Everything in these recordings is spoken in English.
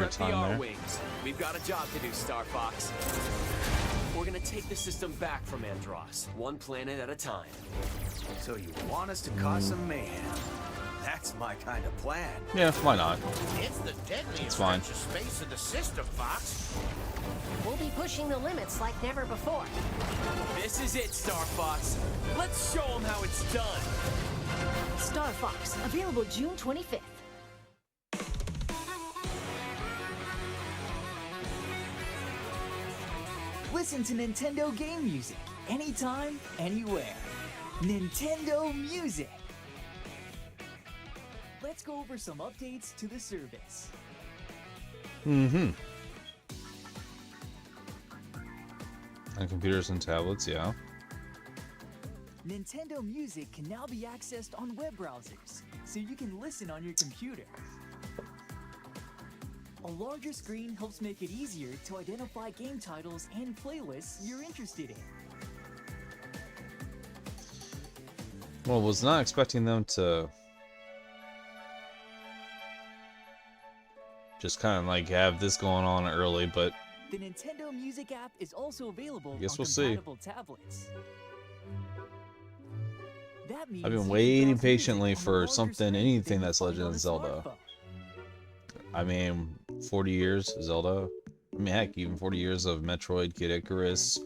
of time PR there. wings. We've got a job to do, Star Fox. We're gonna take the system back from Andross, one planet at a time. So you want us to cause some mayhem? That's my kind of plan. Yeah, why not? It's the deadliest It's fine. stretch of space in the system, Fox. We'll be pushing the limits like never before. This is it, Star Fox. Let's show them how it's done. Star Fox, available June 25th. Listen to Nintendo game music anytime, anywhere. Nintendo Music. Let's go over some updates to the service. Mm-hmm. On computers and tablets, yeah. Nintendo Music can now be accessed on web browsers, so you can listen on your computer. A larger screen helps make it easier to identify game titles and playlists you're interested in. Well, was not expecting them to just kind of like have this going on early, but The Nintendo Music app is also available Guess on we'll see. compatible tablets. That means I've you been can waiting browse music patiently on a for larger something, screen anything than that's you find Legend on of a Zelda. smartphone. I mean, 40 years Zelda. I mean, heck, even 40 years of Metroid, Kid Icarus,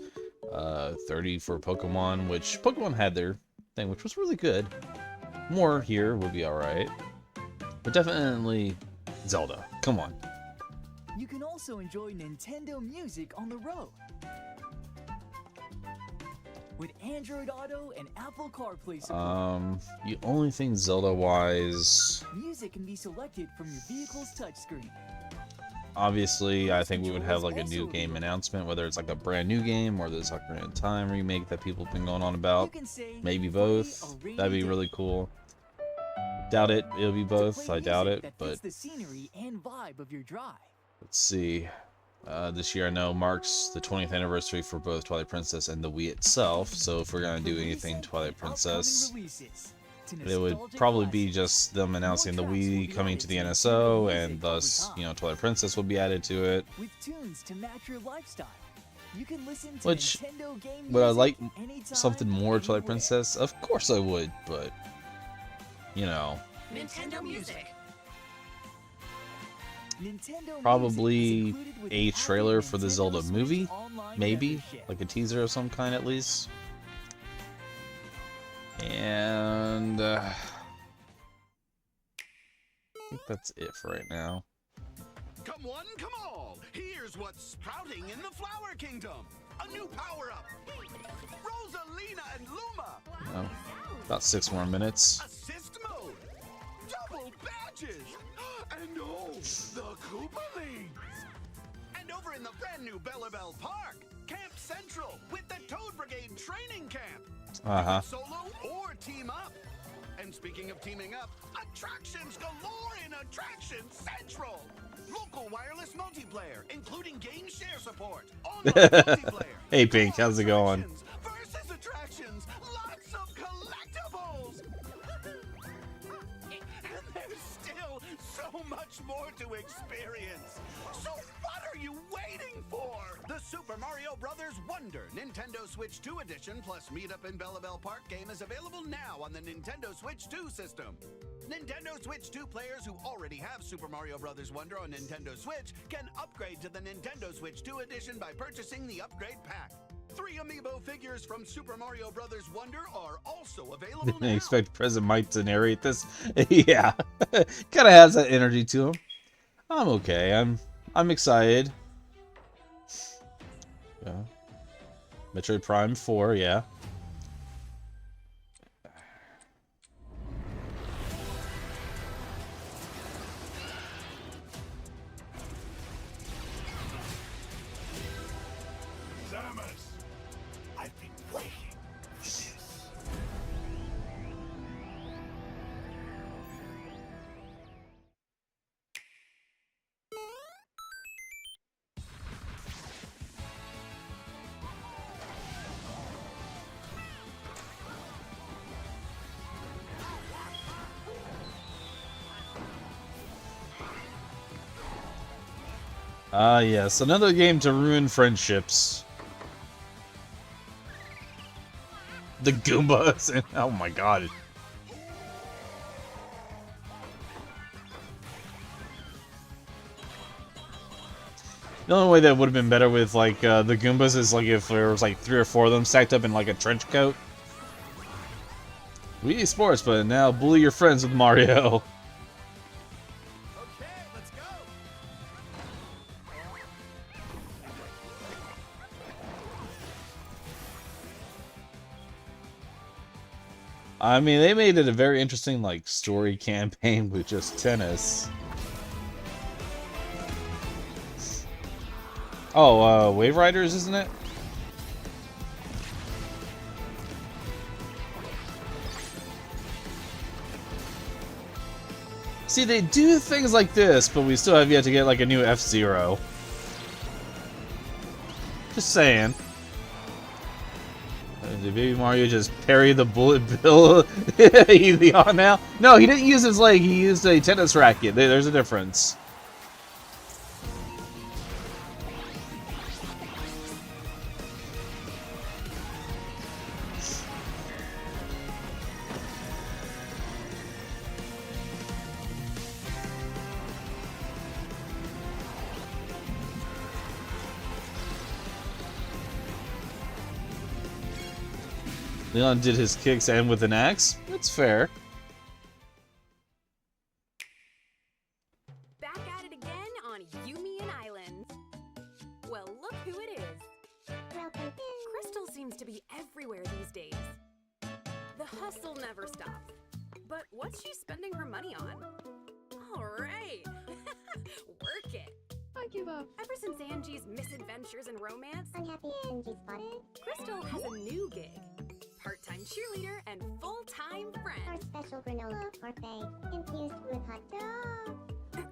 30 for Pokemon, which Pokemon had their thing, which was really good. More here would be alright. But definitely Zelda. Come on. You can also enjoy Nintendo Music on the road. With Android Auto and Apple CarPlay support, The only thing Zelda-wise, music can be selected from your vehicle's touchscreen. obviously, I think we would have like a new game announcement, whether it's like a brand new game or this Ocarina of Time remake that people have been going on You about. can say, Maybe "Play both. a rainy That'd be day." really cool. Doubt it. It'll be To both. play I doubt music it, that fits but the scenery and vibe of your drive. let's see. This year I know marks the 20th anniversary for both Twilight Princess and the Wii itself, so if we're gonna do anything Twilight Princess, it would probably be just them announcing the Wii coming to the NSO, and thus, you know, Twilight Princess will be added to it. With tunes to match your lifestyle. You can listen to Which, Nintendo game would I music like anytime, something more Twilight anywhere. Princess? Of course I would, but, you know, Nintendo Music. Nintendo probably Music is included with a the trailer Happy for the Nintendo Zelda Switch movie, Online maybe, membership. like a teaser of some kind at least. And I think that's it for right now. Come one, come all. Here's what's sprouting in the Flower Kingdom. A new power-up. Rosalina and Luma. Oh, about 6 more minutes. Assist mode. Double badges. And oh, the Koopalings. And over in the brand new Bellabelle Park, Camp Central with the Toad Brigade training camp. Uh-huh. Solo or team up. And speaking of teaming up, attractions galore in Attraction Central. Local wireless multiplayer, including game share support. Online multiplayer. Hey, Pink, how's it going? Attractions versus attractions. Lots of collectibles. And there's still so much more to experience. So what are you waiting for? The Super Mario Brothers Wonder Nintendo Switch 2 Edition plus Meetup in Bellabelle Park game is available now on the Nintendo Switch 2 system. Nintendo Switch 2 players who already have Super Mario Brothers Wonder on Nintendo Switch can upgrade to the Nintendo Switch 2 Edition by purchasing the upgrade pack. 3 amiibo figures from Super Mario Brothers Wonder are also available Didn't now. expect President Mike to narrate this. Yeah, kind of has that energy to him. I'm okay. I'm excited. Yeah. Metroid Prime 4, yeah. Samus, I've been waiting for this. Ah, yes, another game to ruin friendships. The Goombas. Oh my god. The only way that would have been better with like the Goombas is like if there was like 3 or 4 of them stacked up in like a trench coat. Wii Sports, but now bully your friends with Mario. Okay, let's go. I mean, they made it a very interesting like story campaign with just tennis. Oh, Wave Riders, isn't it? See, they do things like this, but we still have yet to get like a new F-Zero. Just saying. Did Baby Mario just parry the bullet bill on now? No, he didn't use his leg, he used a tennis racket. There's a difference. Leon did his kicks and with an axe. That's fair. Back at it again on Yumian Island. Well, look who it is. Crystal seems to be everywhere these days. The hustle never stops. But what's she spending her money on? All right. Work it. I give up. Ever since Angie's misadventures in romance, Unhappy Angie spotted. Crystal has a new gig. Part-time cheerleader and full-time Our friend. special granola parfait infused with hot dog.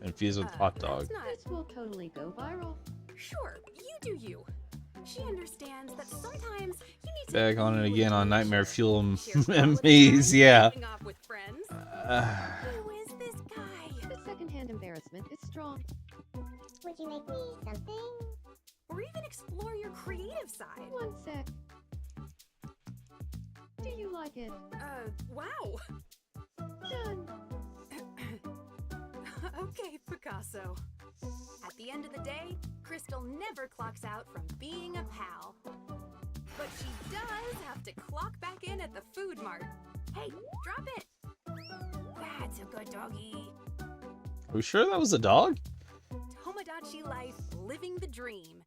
Infused with hot dog. That's not... This will totally go viral. Sure, you do you. She understands that sometimes you need to Back on it be again on with Nightmare nature. Fuel Cheers all the Maze, time, yeah. goofing off with friends. Who is this guy? The secondhand embarrassment is strong. Would you make me something? Or even explore your creative side. One sec. Do you like it? Wow. Done. Okay, Picasso. At the end of the day, Crystal never clocks out from being a pal. But she does have to clock back in at the food mart. Hey, drop it! That's a good doggy. Are we sure that was a dog? Tomodachi life, living the dream.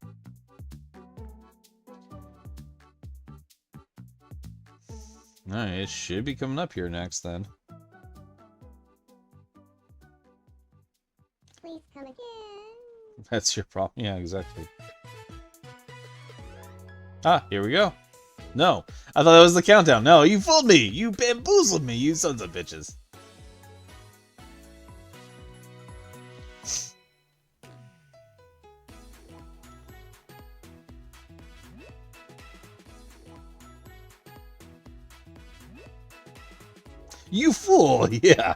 Alright, it should be coming up here next then. Please come again. That's your problem. Yeah, exactly. Ah, here we go. No, I thought that was the countdown. No, you fooled me. You bamboozled me, you sons of bitches. You fool! Yeah.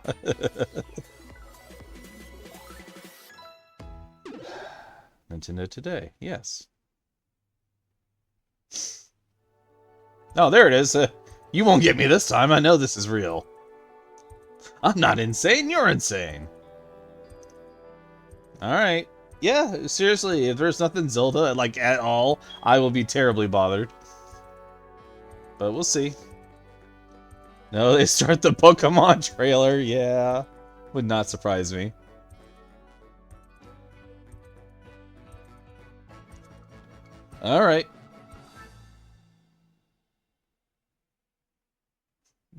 Nintendo Today, yes. Oh, there it is. You won't get me this time. I know this is real. I'm not insane. You're insane. Alright. Yeah, seriously, if there's nothing Zelda, like, at all, I will be terribly bothered. But we'll see. No, they start the Pokemon trailer. Yeah. Would not surprise me. Alright.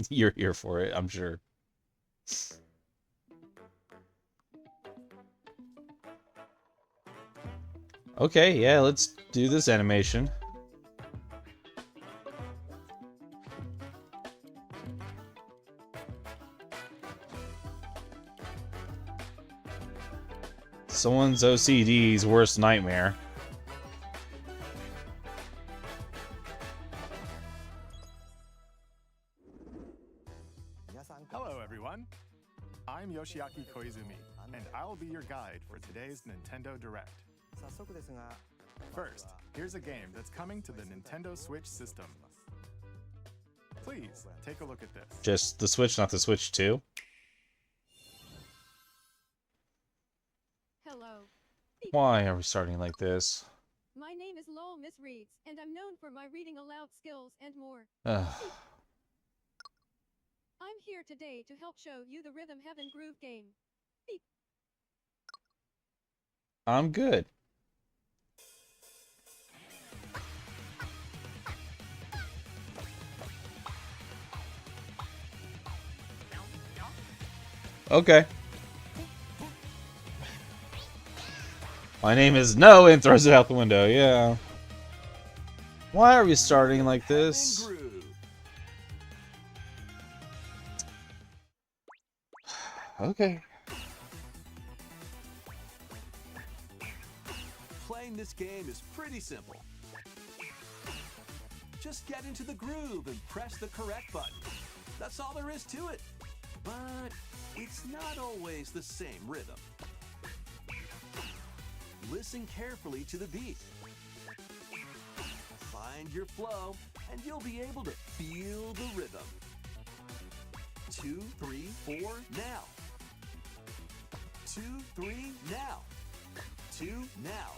You're here for it, I'm sure. Okay, yeah, let's do this animation. Someone's OCD's worst nightmare. Hello, everyone. I'm Yoshiaki Koizumi, and I'll be your guide for today's Nintendo Direct. First, here's a game that's coming to the Nintendo Switch system. Please, take a look at this. Just the Switch, not the Switch 2? Hello. Why are we starting like this? My name is Lowell Miss Reeds, and I'm known for my reading aloud skills and more. Ugh. I'm here today to help show you the Rhythm Heaven Groove game. Beep. I'm good. Okay. My name is No, and throws it out the window. Yeah. Why are we starting like this? Okay. Playing this game is pretty simple. Just get into the groove and press the correct button. That's all there is to it. But it's not always the same rhythm. Listen carefully to the beat. Find your flow, and you'll be able to feel the rhythm. 2, 3, 4, now. 2, 3, now. 2, now.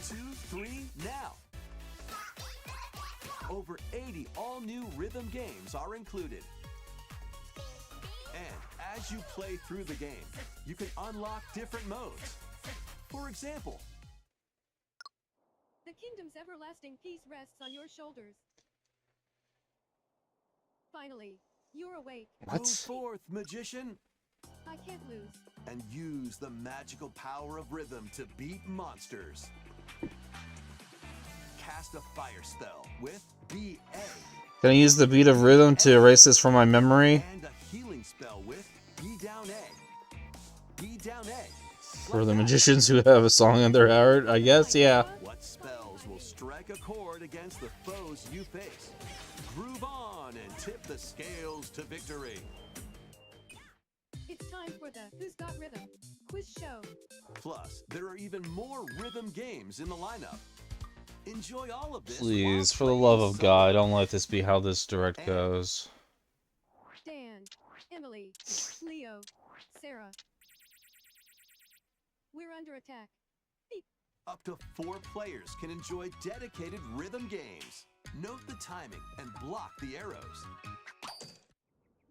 2, 3, now. Over 80 all-new rhythm games are included. And as you play through the game, you can unlock different modes. For example, The kingdom's everlasting peace rests on your shoulders. Finally, you're awake. go forth, magician, I can't lose. and use the magical power of rhythm to beat monsters. Cast a fire spell with BA Can I use the beat of rhythm to erase this from my memory? and a healing spell with B down A. B down A. For the magicians who have a song in their heart, I guess, yeah. What spells will strike a chord against the foes you face? Groove on and tip the scales to victory. It's time for the Who's Got Rhythm quiz show. Plus, there are even more rhythm games in the lineup. Enjoy all of this. Please, while for the playing love of solo. God, don't let this be how this direct goes. Dan, Emily, Leo, Sarah. We're under attack. Beep. Up to 4 players can enjoy dedicated rhythm games. Note the timing and block the arrows.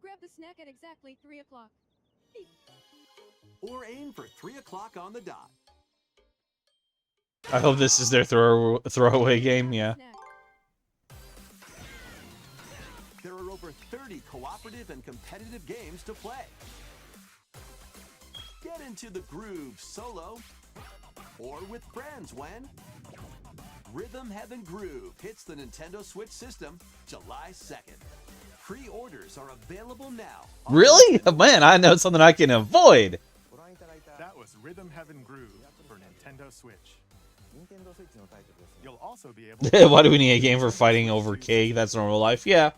Grab the snack at exactly 3 o'clock. Beep. Or aim for 3 o'clock on the dot. I hope this is their throwaway game, yeah. Snack. There are over 30 cooperative and competitive games to play. Get into the groove solo or with friends when Rhythm Heaven Groove hits the Nintendo Switch system July 2nd. Pre-orders are available now. Really? Man, I know something I can avoid. That was Rhythm Heaven Groove for Nintendo Switch. You'll also be able Why do we need a game for fighting over cake? That's normal life. Yeah.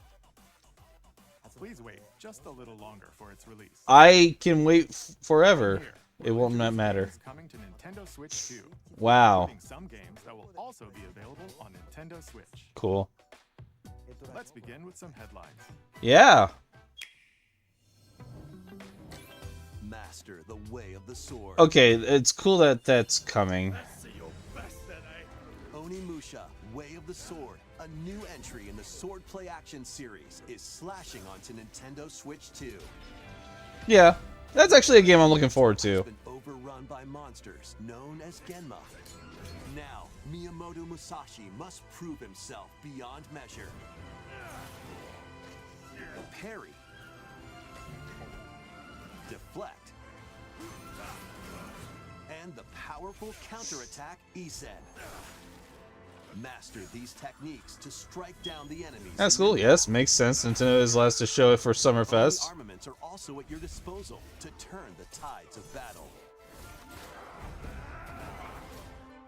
Please wait just a little longer for its release. I can wait forever. Here, It won't not matter. is coming to Nintendo Switch 2. Wow. Including some games that will also be available on Nintendo Switch. Cool. Let's begin with some headlines. Yeah. Master the way of the sword. Okay, it's cool that that's coming. Onimusha, Way of the Sword, a new entry in the Sword Play Action series, is slashing onto Nintendo Switch 2. Yeah, that's actually a game I'm looking forward to. It's been overrun by monsters known as Genma. Now, Miyamoto Musashi must prove himself beyond measure. Parry. Deflect. And the powerful counterattack Isen. Master these techniques to strike down the enemies. That's cool, yes, makes sense. Nintendo is last to show it for Other Summerfest. armaments are also at your disposal to turn the tides of battle.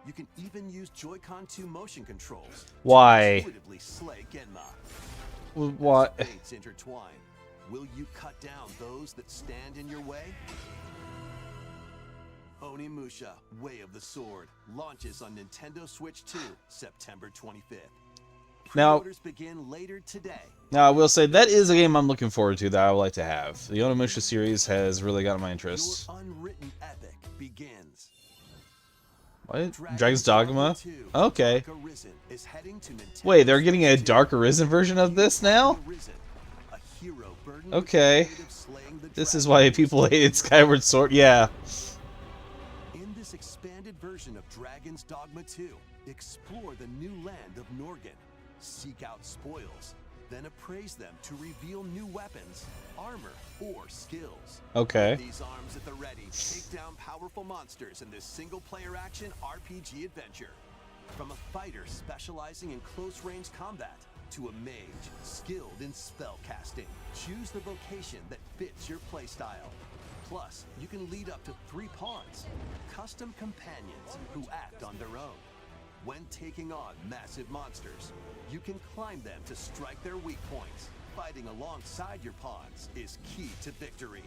You can even use Joy-Con 2 motion controls. Why? To intuitively slay Genma. What? Fates intertwine. Will you cut down those that stand in your way? Onimusha, Way of the Sword, launches on Nintendo Switch 2, September 25th. Now, Pre-orders begin later today. I will say that is a game I'm looking forward to that I would like to have. The Onimusha series has really got my interest. Your unwritten epic begins. What? Dragon's Dogma? 2, Okay. Dark Arisen is heading to Nintendo Wait, they're getting a Switch 2. Dark Arisen version of this now? Arisen, a hero burdened with Okay. the weight of slaying the This is dragon. why people hated Skyward Sword. Yeah. In this expanded version of Dragon's Dogma 2, explore the new land of Norgan, seek out spoils, then appraise them to reveal new weapons, armor, or skills. Okay. With these arms at the ready, take down powerful monsters in this single-player action RPG adventure. From a fighter specializing in close-range combat to a mage skilled in spell casting, choose the vocation that fits your playstyle. Plus, you can lead up to 3 pawns, custom companions who act on their own. When taking on massive monsters, you can climb them to strike their weak points. Fighting alongside your pawns is key to victory.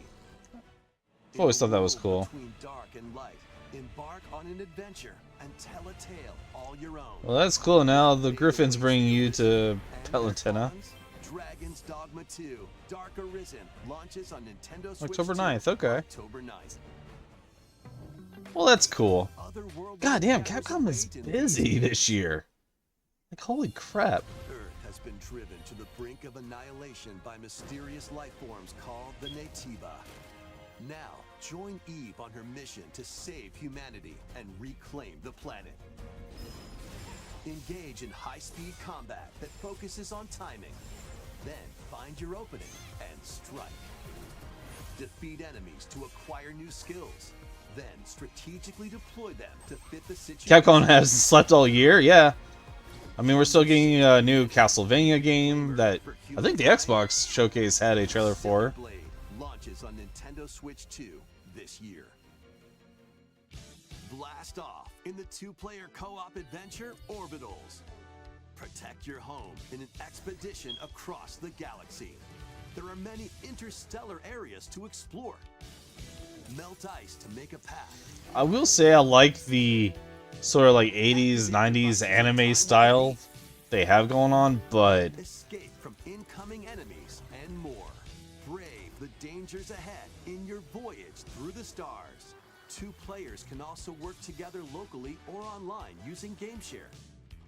I've always thought In a that was world cool. Between dark and light, embark on an adventure and tell a tale all your own. Well, that's cool. Now the Griffin's bringing you to And Palutena. pawns, Dragon's Dogma 2, Dark Arisen launches on Nintendo Switch October 2, 9th, okay. October 9th. Well, that's cool. Otherworldly God damn, battles Capcom is await in busy this year. Like, holy crap. Earth has been driven to the brink of annihilation by mysterious life forms called the Naytiba. Now, join Eve on her mission to save humanity and reclaim the planet. Engage in high-speed combat that focuses on timing. Then find your opening and strike. Defeat enemies to acquire new skills. Then strategically deploy them to fit the situation. Capcom hasn't slept all year, yeah. I mean, we're still getting a new Castlevania game that I think the Xbox showcase had a trailer for. Blade launches on Nintendo Switch 2 this year. Blast off in the 2-player co-op adventure Orbitals. Protect your home in an expedition across the galaxy. There are many interstellar areas to explore. Melt ice to make a path. I will say I like the sort of like 80s, 90s anime style they have going on, but Escape from incoming enemies and more. Brave the dangers ahead in your voyage through the stars. 2 players can also work together locally or online using GameShare.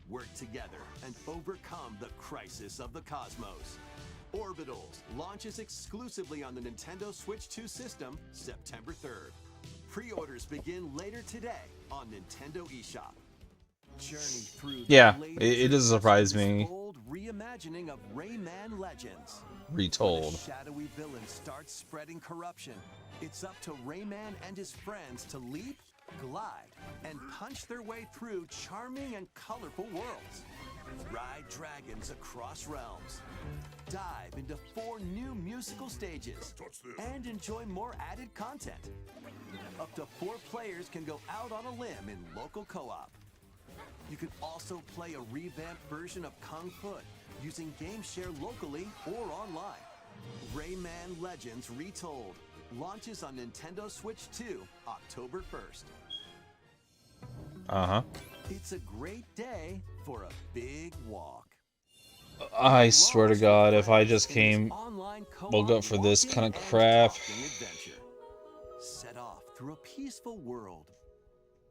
Work together and overcome the crisis of the cosmos. Orbitals launches exclusively on the Nintendo Switch 2 system September 3rd. Pre-orders begin later today on Nintendo eShop. Journey through the yeah, latest it doesn't surprise me. bold reimagining of Rayman Legends. Retold. When a shadowy villain starts spreading corruption, it's up to Rayman and his friends to leap, glide, and punch their way through charming and colorful worlds. Ride dragons across realms. Dive into 4 new musical stages and enjoy more added content. Up to 4 players can go out on a limb in local co-op. You can also play a revamped version of Kung Fu using GameShare locally or online. Rayman Legends Retold launches on Nintendo Switch 2 October 1st. Uh-huh. It's a great day for a big walk. I swear to God, if I just came Online woke up for this walking kind of and crap. talking adventure. Set off through a peaceful world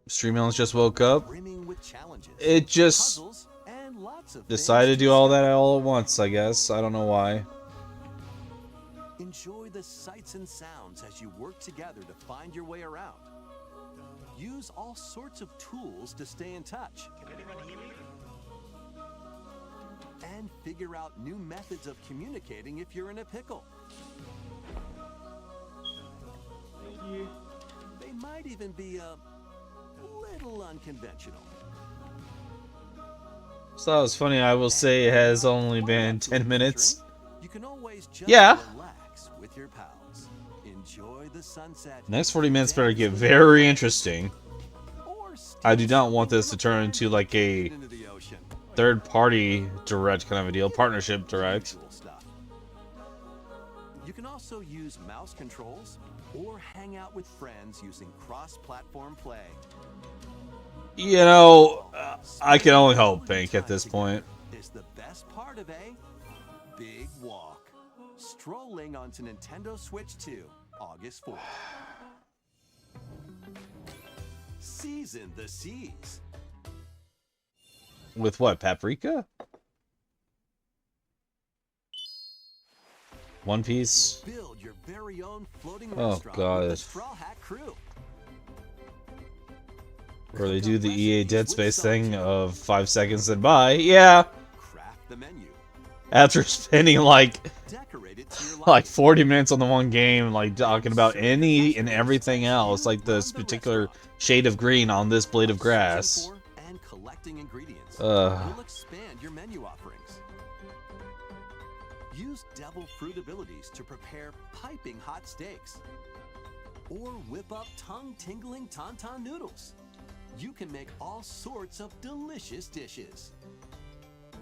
Streamlabs just woke up. brimming with challenges, It just puzzles, and lots of decided to things do all discover. that all at once, I guess. I don't know why. Enjoy the sights and sounds as you work together to find your way around. Use all sorts of tools to stay in touch. And figure out new methods of communicating if you're in a pickle. They might even be a little unconventional. So that was funny. I will say it has only been 10 minutes. You can always just Yeah. relax with your pals. Enjoy the sunset. Next 40 minutes better get very interesting. I do not want this to turn into like a into the ocean. third-party direct kind of a deal, partnership direct. Usual stuff. You can also use mouse controls or hang out with friends using cross-platform play. You know, I can only hope, Pink, at this point. Is the best part of a big walk. Strolling onto Nintendo Switch 2, August 4th. Season the seas. With what, Paprika? One Piece? Build your very own floating Oh, restaurant God. with the Straw Hat Crew. Where they do the EA Dead Space thing of 5 seconds and bye. Yeah. Craft the menu. After spending like Decorate it to your like 40 minutes on the one game, like talking about any and everything else, like this particular shade of green on this blade of grass. And collecting ingredients. Ugh. You'll expand your menu offerings. Use devil fruit abilities to prepare piping hot steaks. Or whip up tongue-tingling tauntaun noodles. You can make all sorts of delicious dishes.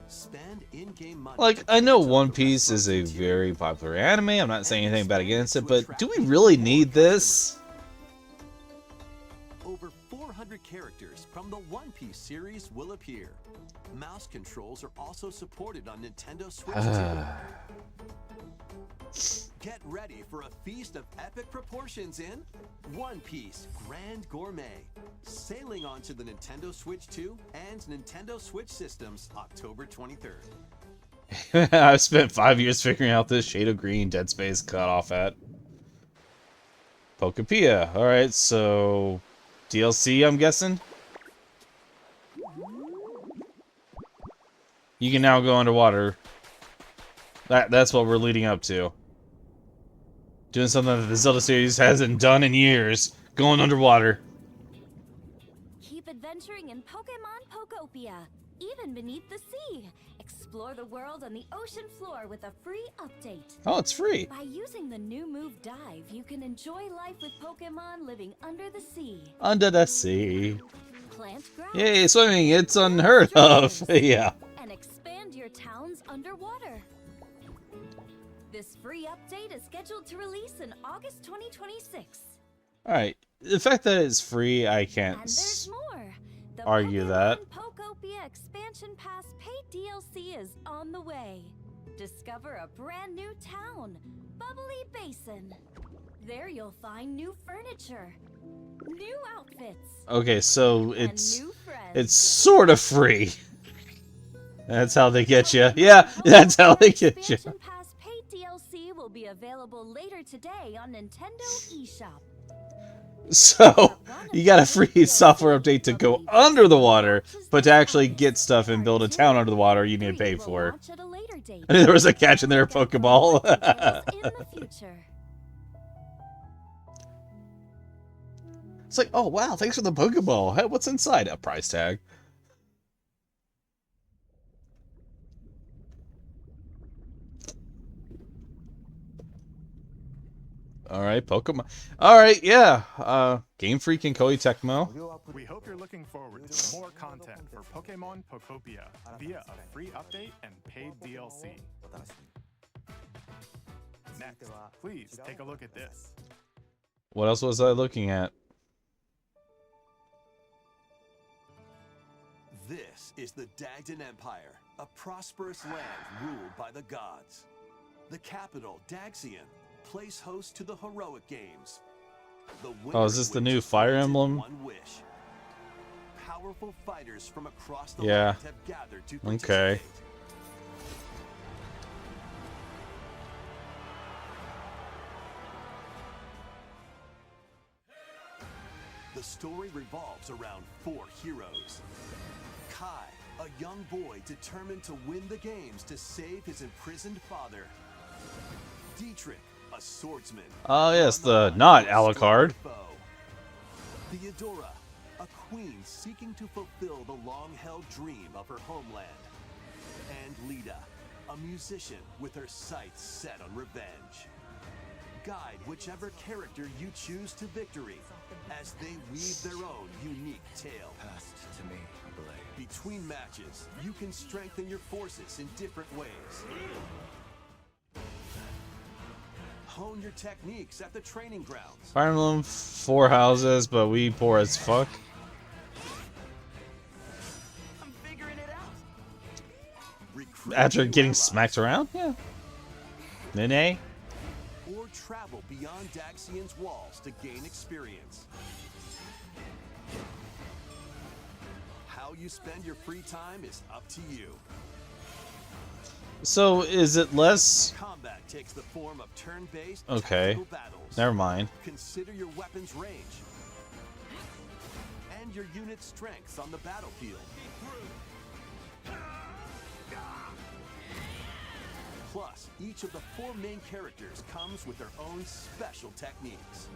Spend in-game money. Like, I know One Piece is a very popular anime, I'm not saying anything bad against it, but do we really need this? Over 400 characters from the One Piece series will appear. Mouse controls are also supported on Nintendo Switch 2. Get ready for a feast of epic proportions in One Piece Grand Gourmet. Sailing onto the Nintendo Switch 2 and Nintendo Switch systems October 23rd. I've spent 5 years figuring out this shade of green Dead Space cut off at. Pokepia. Alright, so DLC, I'm guessing? You can now go underwater. That's what we're leading up to. Doing something that the Zelda series hasn't done in years. Going underwater. Keep adventuring in Pokemon Pokopia, even beneath the sea. Explore the world on the ocean floor with a free update. Oh, it's free. By using the new move Dive, you can enjoy life with Pokemon living under the sea. Under the sea. Plant grass. Yay, swimming. It's unheard of. Yeah. And expand your towns underwater. This free update is scheduled to release in August 2026. Alright. The fact that it's free, I can't And there's more. The argue that. Pokopia Expansion Pass paid DLC is on the way. Discover a brand new town, Bubbly Basin. There you'll find new furniture, new outfits. Okay, so and it's new friends. it's sort of free. That's how they get you. Yeah, that's how they get you. Expansion Pass paid DLC will be available later today on Nintendo eShop. So, you got a free software update to go under the water, but to actually get stuff and build a town under the water, you need to pay for. I knew there was a catch in there, Pokeball. In the future. It's like, oh wow, thanks for the Pokeball. Hey, what's inside? A price tag. Alright, Pokemon. Alright, yeah. Game Freak and Koei Tecmo. We hope you're looking forward to more content for Pokemon Pokopia via a free update and paid DLC. Next, please take a look at this. What else was I looking at? This is the Dagden Empire, a prosperous land ruled by the gods. The capital, Daxian, plays host to the heroic games. Oh, is this the new Fire Emblem? One wish. Powerful fighters from across the Yeah. land have gathered to participate. Okay. The story revolves around 4 heroes. Kai, a young boy determined to win the games to save his imprisoned father. Dietrich, a swordsman. Oh yes, the not Alucard. Theodora, a queen seeking to fulfill the long-held dream of her homeland. And Lita, a musician with her sights set on revenge. Guide whichever character you choose to victory as they weave their own unique tale. Passed to me, Blade. Between matches, you can strengthen your forces in different ways. Hone your techniques at the training grounds. Fire Emblem 4 houses, but we poor as fuck. I'm figuring it out. Recruit After new getting allies. smacked around? Yeah. Nene? Or travel beyond Daxian's walls to gain experience. How you spend your free time is up to you. So, is it less... Combat takes the form of turn-based Okay. tactical battles. Never mind. Consider your weapon's range and your unit's strengths on the battlefield. Plus, each of the 4 main characters comes with their own special techniques.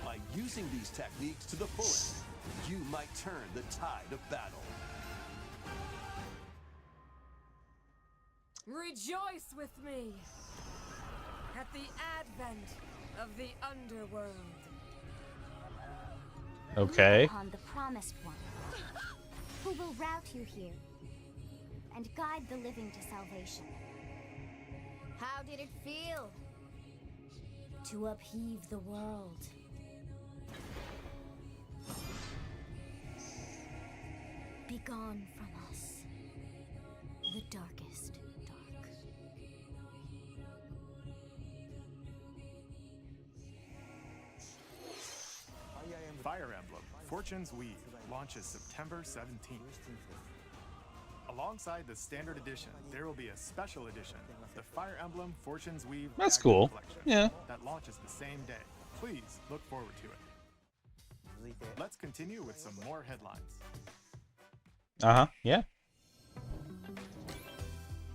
By using these techniques to the fullest, you might turn the tide of battle. Rejoice with me at the advent of the underworld. Okay. Upon the promised one, who will route you here and guide the living to salvation. How did it feel? To upheave the world. Begone from us, the darkest dark. Fire Emblem Fortune's Weave launches September 17th. Alongside the standard edition, there will be a special edition, the Fire Emblem Fortune's Weave That's Background cool. Collection, Yeah. that launches the same day. Please look forward to it. Let's continue with some more headlines. Uh-huh. Yeah.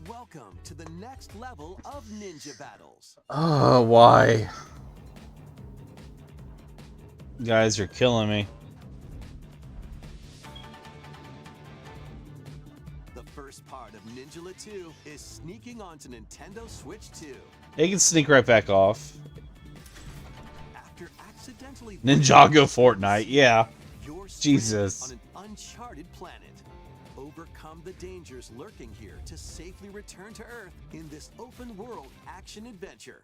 Welcome to the next level of ninja battles. Oh, why? Guys, you're killing me. The first part of Ninjala 2 is sneaking onto Nintendo Switch 2. It can sneak right back off. After accidentally Ninjago Fortnite, yeah. you're stranded Jesus. on an uncharted planet. Overcome the dangers lurking here to safely return to Earth in this open-world action-adventure.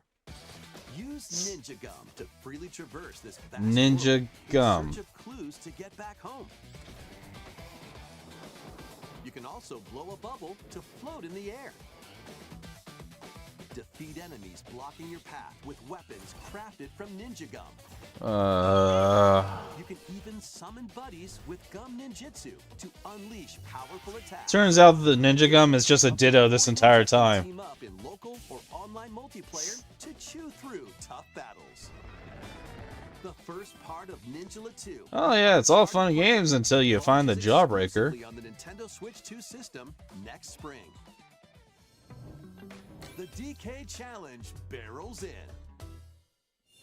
Use Ninja Gum to freely traverse this vast Ninja world Gum. in search of clues to get back home. You can also blow a bubble to float in the air. Defeat enemies blocking your path with weapons crafted from Ninja Gum. You can even summon buddies with Gum Ninjutsu to unleash powerful attacks. Turns out the Ninja Gum is just a ditto this entire time. Team up in local or online multiplayer to chew through tough battles. The first part of Ninjala 2. Oh yeah, it's all fun and games until you find the Jawbreaker. Exclusively on the Nintendo Switch 2 system next spring. The DK Challenge barrels in.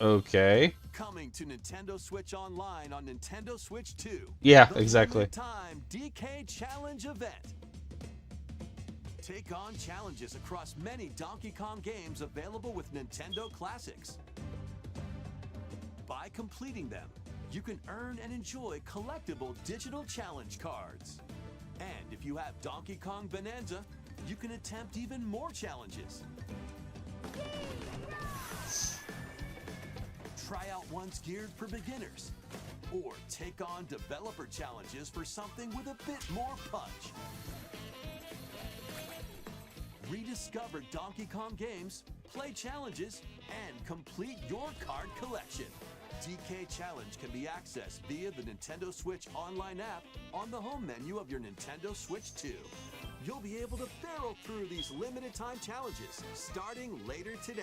Okay. Coming to Nintendo Switch Online on Nintendo Switch 2. Yeah, The exactly. limited time DK Challenge event. Take on challenges across many Donkey Kong games available with Nintendo Classics. By completing them, you can earn and enjoy collectible digital challenge cards. And if you have Donkey Kong Bonanza, you can attempt even more challenges. Try out ones geared for beginners, or take on developer challenges for something with a bit more punch. Rediscover Donkey Kong games, play challenges, and complete your card collection. DK Challenge can be accessed via the Nintendo Switch Online app on the home menu of your Nintendo Switch 2. You'll be able to barrel through these limited time challenges starting later today.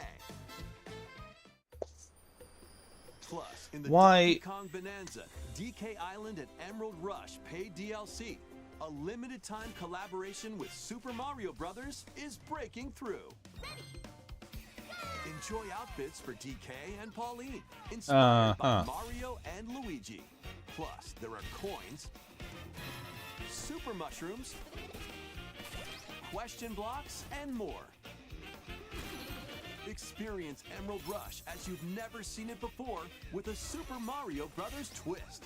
Plus, in the Donkey Kong Bonanza, DK Island and Emerald Rush paid DLC, a limited time collaboration with Super Mario Bros. Is breaking through. Enjoy outfits for DK and Pauline, inspired by Mario and Luigi. Plus, there are coins, super mushrooms, question blocks, and more. Experience Emerald Rush as you've never seen it before with a Super Mario Bros. Twist.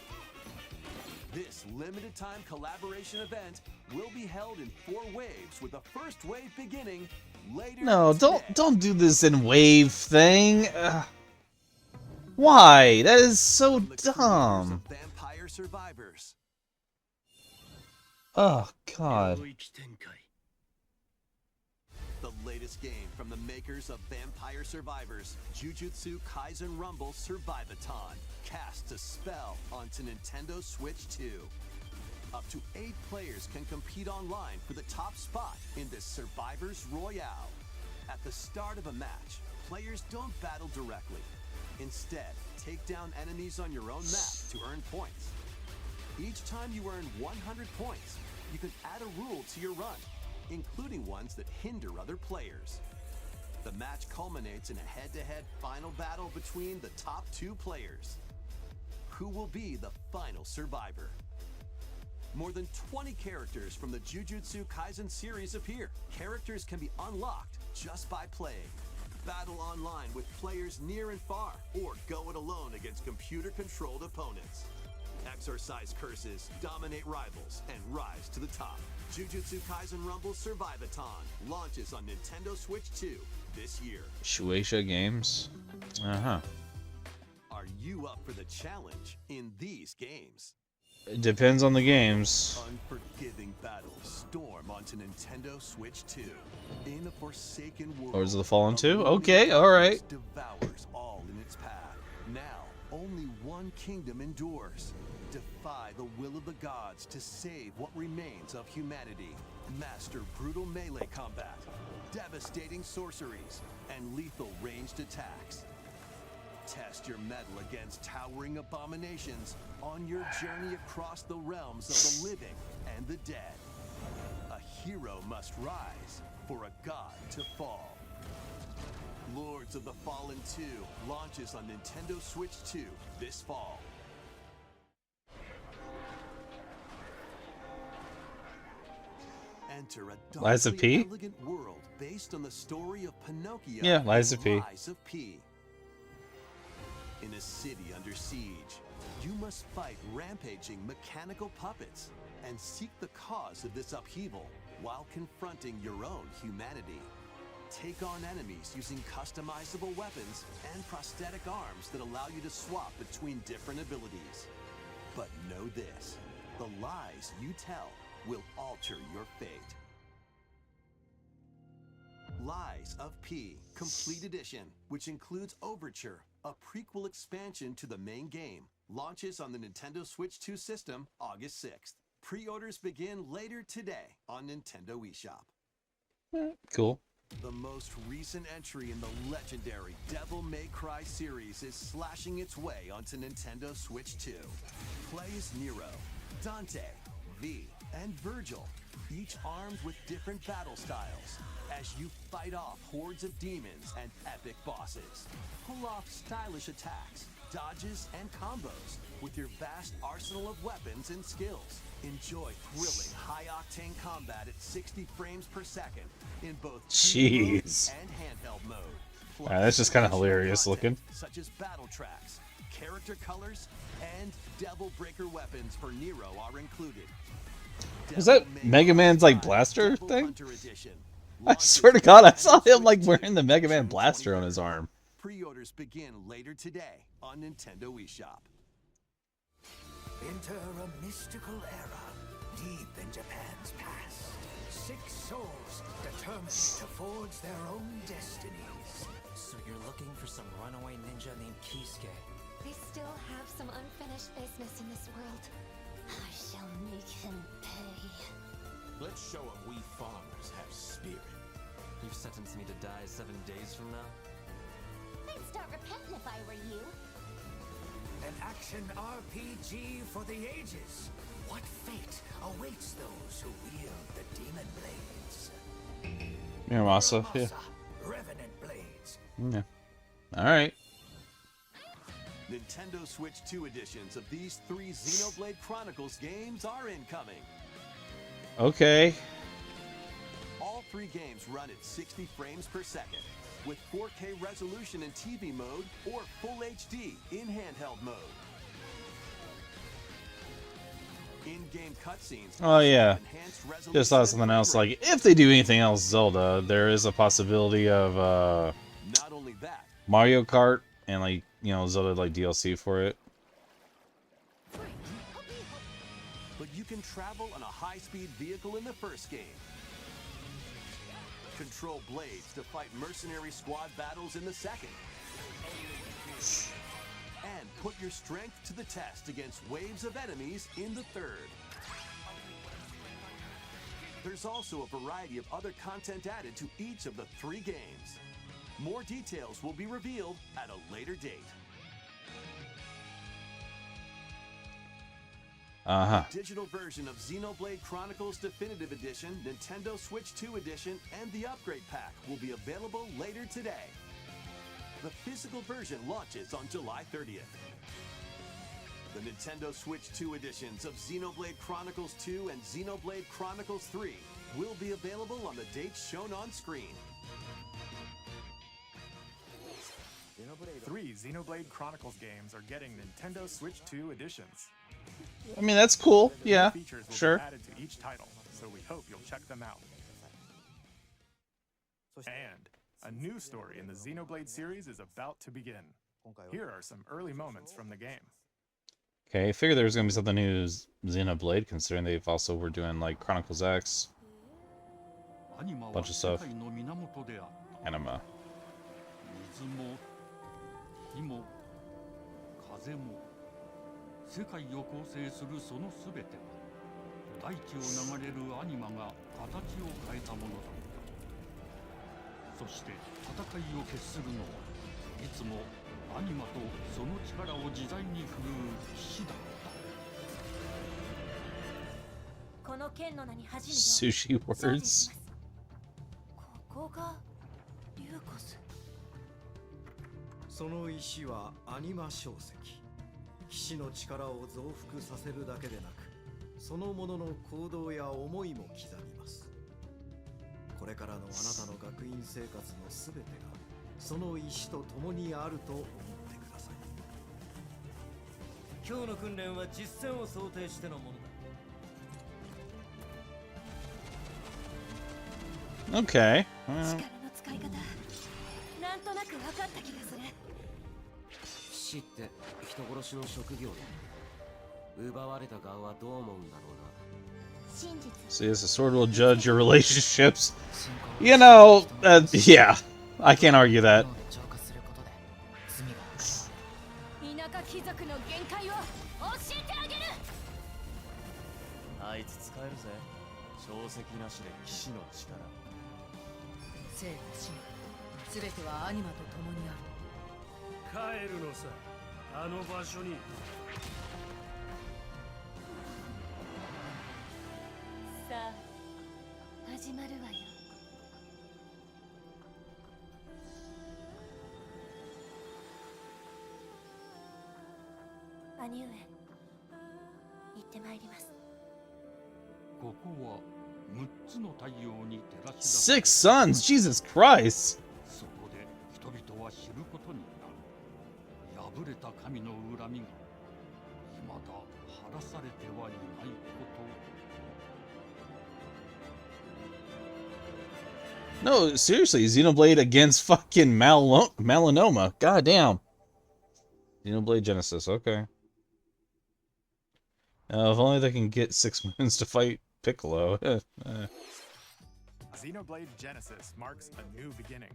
This limited time collaboration event will be held in 4 waves with the first wave beginning later No, today. don't do this in wave thing. Why? That is so From the creators dumb. of Vampire Survivors. Oh God. The latest game from the makers of Vampire Survivors, Jujutsu Kaisen Rumble Survivathon, casts a spell onto Nintendo Switch 2. Up to 8 players can compete online for the top spot in this Survivors Royale. At the start of a match, players don't battle directly. Instead, take down enemies on your own map to earn points. Each time you earn 100 points, you can add a rule to your run, including ones that hinder other players. The match culminates in a head-to-head final battle between the top 2 players. Who will be the final survivor? More than 20 characters from the Jujutsu Kaisen series appear. Characters can be unlocked just by playing. Battle online with players near and far, or go it alone against computer-controlled opponents. Exorcise curses, dominate rivals, and rise to the top. Jujutsu Kaisen Rumble Survivathon launches on Nintendo Switch 2 this year. Shueisha Games. Are you up for the challenge in these games? It depends on the games. Unforgiving battles storm onto Nintendo Switch 2. In a forsaken world, Lords of the Fallen 2? Okay, alright. devours all in its path. Now, only one kingdom endures. Defy the will of the gods to save what remains of humanity. Master brutal melee combat, devastating sorceries, and lethal ranged attacks. Test your mettle against towering abominations on your journey across the realms of the living and the dead. A hero must rise for a god to fall. Lords of the Fallen 2 launches on Nintendo Switch 2 this fall. Enter a Lies of darkly P? elegant world based on the story of Pinocchio. Yeah, Lies and of P. Lies of P. In a city under siege, you must fight rampaging mechanical puppets and seek the cause of this upheaval while confronting your own humanity. Take on enemies using customizable weapons and prosthetic arms that allow you to swap between different abilities. But know this, the lies you tell will alter your fate. Lies of P Complete Edition, which includes Overture, a prequel expansion to the main game, launches on the Nintendo Switch 2 system August 6th. Pre-orders begin later today on Nintendo eShop. Cool. The most recent entry in the legendary Devil May Cry series is slashing its way onto Nintendo Switch 2. Play as Nero, Dante, V, and Virgil, each armed with different battle styles, as you fight off hordes of demons and epic bosses. Pull off stylish attacks, dodges, and combos with your vast arsenal of weapons and skills. Enjoy thrilling, high-octane combat at 60 frames per second in both TV Jeez. mode and handheld mode. Plus, Alright, that's just kind of additional hilarious content looking. such as battle tracks, character colors, and Devil Breaker weapons for Nero are included. Is that Devil May Mega Cry Man's like 5 blaster Devil thing? Hunter Edition I launches swear to on God, I Nintendo saw him like Switch wearing the 2 Mega Man June blaster on 23rd. his arm. Pre-orders begin later today on Nintendo eShop. Enter a mystical era deep in Japan's past. 6 souls determined to forge their own destinies. So you're looking for some runaway ninja named Kisuke? I still have some unfinished business in this world. I shall make him pay. Let's show him we farmers have spirit. You've sentenced me to die 7 days from now? I'd start repenting if I were you. An action RPG for the ages. What fate awaits those who wield the demon blades? Miramasa, yeah. Revenant blades. Yeah. Alright. Nintendo Switch 2 editions of these 3 Xenoblade Chronicles games are incoming. Okay. All 3 games run at 60 frames per second, with 4K resolution in TV mode or Full HD in handheld mode. In-game cutscenes. Oh yeah. Enhanced resolution Just thought of something else. Like, if they do anything else Zelda, there is a possibility of Not only that, Mario Kart and, like, you know, Zelda like DLC for it. but you can travel on a high-speed vehicle in the first game. Control blades to fight mercenary squad battles in the second. And put your strength to the test against waves of enemies in the third. There's also a variety of other content added to each of the 3 games. More details will be revealed at a later date. Uh-huh. The digital version of Xenoblade Chronicles Definitive Edition, Nintendo Switch 2 Edition, and the Upgrade Pack will be available later today. The physical version launches on July 30th. The Nintendo Switch 2 editions of Xenoblade Chronicles 2 and Xenoblade Chronicles 3 will be available on the dates shown on screen. 3 Xenoblade Chronicles games are getting Nintendo Switch 2 editions. I mean, that's cool. New Yeah, features will sure. be added to each title, so we hope you'll check them out. And a new story in the Xenoblade series is about to begin. Here are some early moments from the game. Okay, I figured there was gonna be something new to Xenoblade, considering they've also were doing like Chronicles X, bunch of stuff, Anima. 世界を構成するその全ては大地を流れるアニマが形を変えたものだったそして戦いを決するのはいつもアニマとその力を自在に振るう騎士だった この剣の名に恥じぬ Sushi words. ここがリューコスその石はアニマ晶石騎士の力を増幅させるだけでなくそのものの行動や思いも刻みますこれからのあなたの学院生活のすべてがその石と共にあると思ってください今日の訓練は実戦を想定してのものだ Okay. 力の使い方なんとなく分かった気がする騎士って人殺しの職業だ奪われた側はどう思うんだろうな See, as a sword will judge your relationships. You know, yeah, I can't argue that. 田舎貴族の限界を教えてあげるあいつ使えるぜ小石なしで騎士の力生と死全てはアニマと共にある帰るのさあの場所にさあ始まるわよ兄上行ってまいりますここは6つの太陽に照らし Six suns, Jesus Christ! そこで人々は知ることになる破れた神の恨みが未だ晴らされてはいないこと No, seriously, Xenoblade against fucking Melanoma. God damn. Xenoblade Genesis, okay. If only they can get 6 moons to fight Piccolo. Xenoblade Genesis marks a new beginning.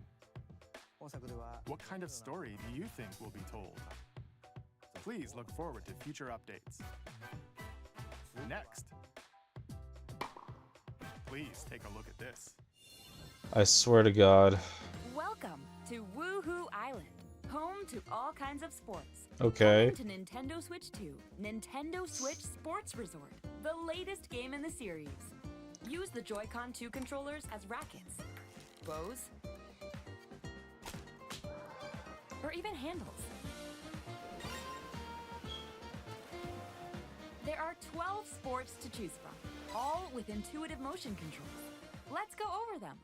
What kind of story do you think will be told? Please look forward to future updates. Next, please take a look at this. I swear to God. Welcome to Woohoo Island, home to all kinds of sports. Okay. Welcome to Nintendo Switch 2, Nintendo Switch Sports Resort, the latest game in the series. Use the Joy-Con 2 controllers as rackets, bows, or even handles. There are 12 sports to choose from, all with intuitive motion controls. Let's go over them.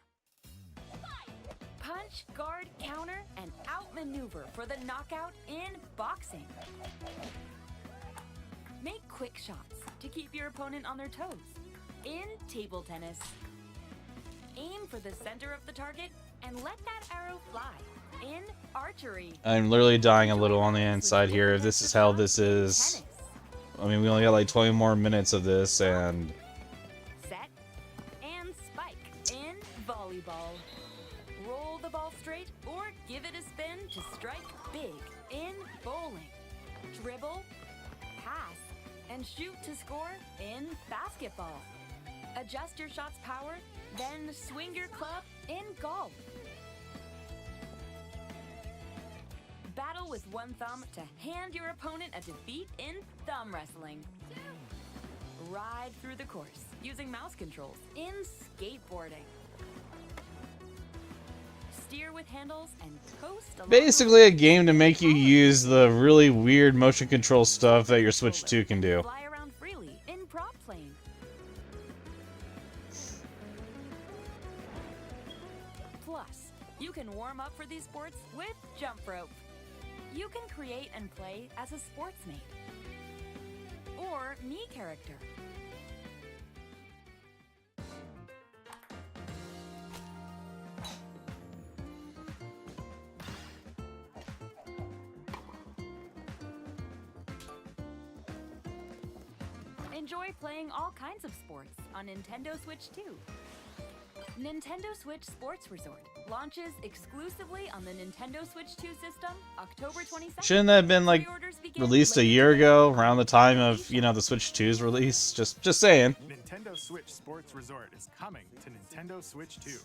Punch, guard, counter, and outmaneuver for the knockout in boxing. Make quick shots to keep your opponent on their toes. In table tennis, aim for the center of the target and let that arrow fly. In archery, I'm literally dying a little on the inside here. If this is how this is, I mean, we only got like 20 more minutes of this, and set and spike. In volleyball, roll the ball straight or give it a spin to strike big. In bowling, dribble, pass, and shoot to score. In basketball, adjust your shot's power, then swing your club. In golf, battle with one thumb to hand your opponent a defeat. In thumb wrestling, ride through the course using mouse controls. In skateboarding, steer with handles and coast along. basically a game to make you use the really weird motion control stuff that your Switch 2 can do. Fly around freely. In prop plane, plus you can warm up for these sports with jump rope. You can create and play as a sportsmate or Mii character. Enjoy playing all kinds of sports on Nintendo Switch 2. Nintendo Switch Sports Resort launches exclusively on the Nintendo Switch 2 system October 22nd. Shouldn't that have been like released a year ago, around the time of, you know, the Switch 2's release? Just saying. Nintendo Switch Sports Resort is coming to Nintendo Switch 2.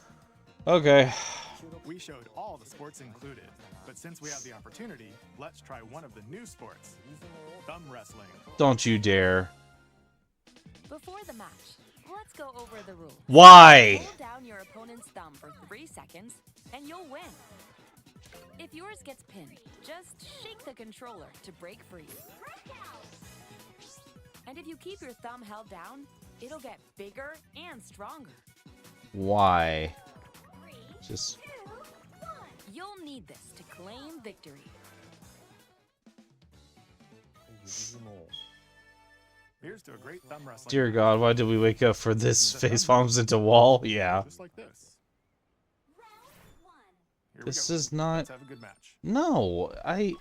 Okay. We showed all the sports included, but since we have the opportunity, let's try one of the new sports, thumb wrestling. Don't you dare. Before the match, let's go over the rules. Why? Hold down your opponent's thumb for 3 seconds, and you'll win. If yours gets pinned, just shake the controller to break free. And if you keep your thumb held down, it'll get bigger and stronger. Why? Just... You'll need this to claim victory. Here's to a great thumb wrestling. Dear God, why did we wake up for this face palms into wall? Yeah. Just like this. Here we This go. is not... Let's have a good match. No, I...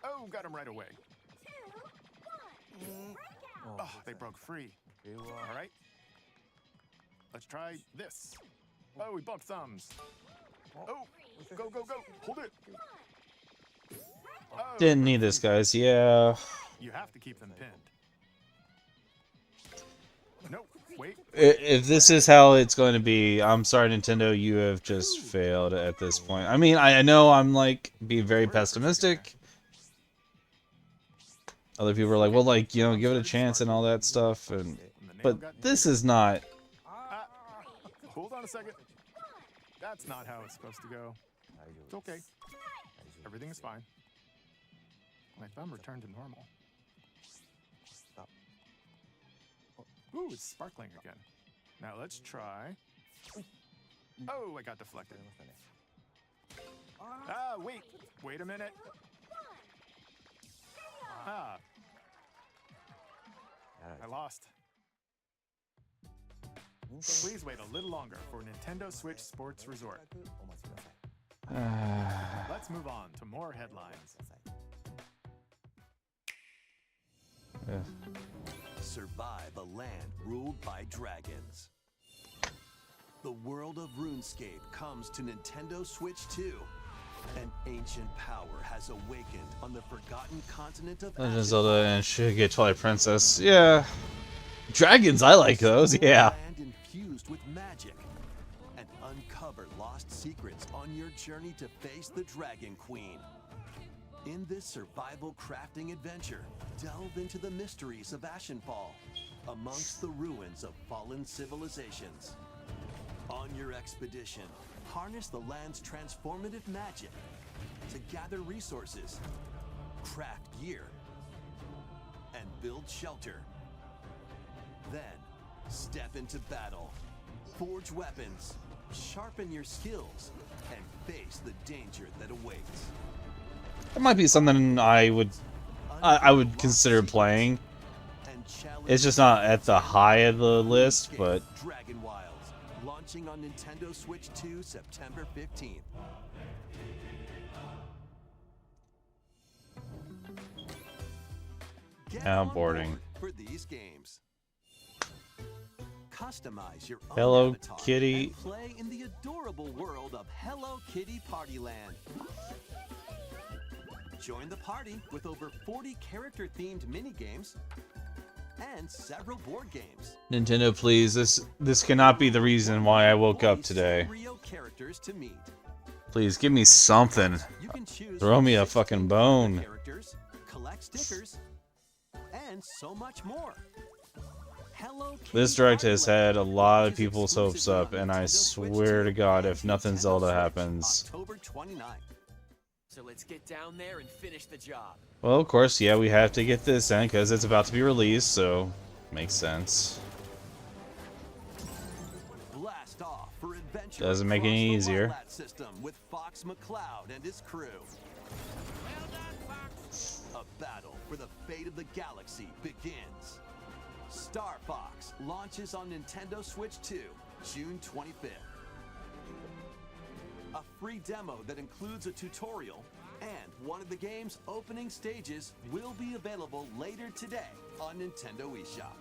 Oh, got him right away. Oh, they broke free. All right. Let's try this. Oh, we bumped thumbs. Oh, go, go, go. Hold it. Oh, Didn't need this, guys. Yeah. you have to keep them pinned. No, wait. If this is how it's going to be, I'm sorry, Nintendo, you have just failed at this point. I mean, I know I'm, like, being very pessimistic. Other people are like, well, like, you know, give it a chance and all that stuff. And but this is not... Hold on a second. That's not how it's supposed to go. It's okay. Everything is fine. My thumb returned to normal. Ooh, it's sparkling again. Now let's try. Oh, I got deflected. Ah, wait. Wait a minute. Ah. I lost. Please wait a little longer for Nintendo Switch Sports Resort. Let's move on to more headlines. Survive a land ruled by dragons. The world of RuneScape comes to Nintendo Switch 2. An ancient power has awakened on the forgotten continent of Legend of Zelda and should get Twilight Princess. Yeah. Dragons, I like those, yeah. land infused with magic. And uncover lost secrets on your journey to face the Dragon Queen. In this survival crafting adventure, delve into the mysteries of Ashenfall, amongst the ruins of fallen civilizations. On your expedition, harness the land's transformative magic to gather resources, craft gear, and build shelter. Then, step into battle, forge weapons, sharpen your skills, and face the danger that awaits. It might be something I would consider playing. It's just not at the high of the list, but Dragon Wilds, launching on Nintendo Switch 2 September 15th. Get now on boarding. board for these games. Customize your own Hello avatar Kitty. and play in the adorable world of Hello Kitty Party Land. Join the party with over 40 character-themed mini-games and several board games. Nintendo, please, this cannot be the reason why I woke up today. Real characters to meet. Please give me something. You can choose Throw me a fucking bone. characters, collect stickers, and so much more. Hello Kitty This direct Party has Land had a lot of is people's hopes exclusively up, on and I Nintendo Switch swear 2 to God, and if nothing Nintendo Zelda Switch, happens. October 29th. So let's get down there and finish the job. Well, of course, yeah, we have to get this in because it's about to be released, so makes sense. Blast off for adventure Doesn't make it across any the easier. Lylat system with Fox McCloud and his crew. A battle for the fate of the galaxy begins. Star Fox launches on Nintendo Switch 2, June 25th. A free demo that includes a tutorial and one of the game's opening stages will be available later today on Nintendo eShop.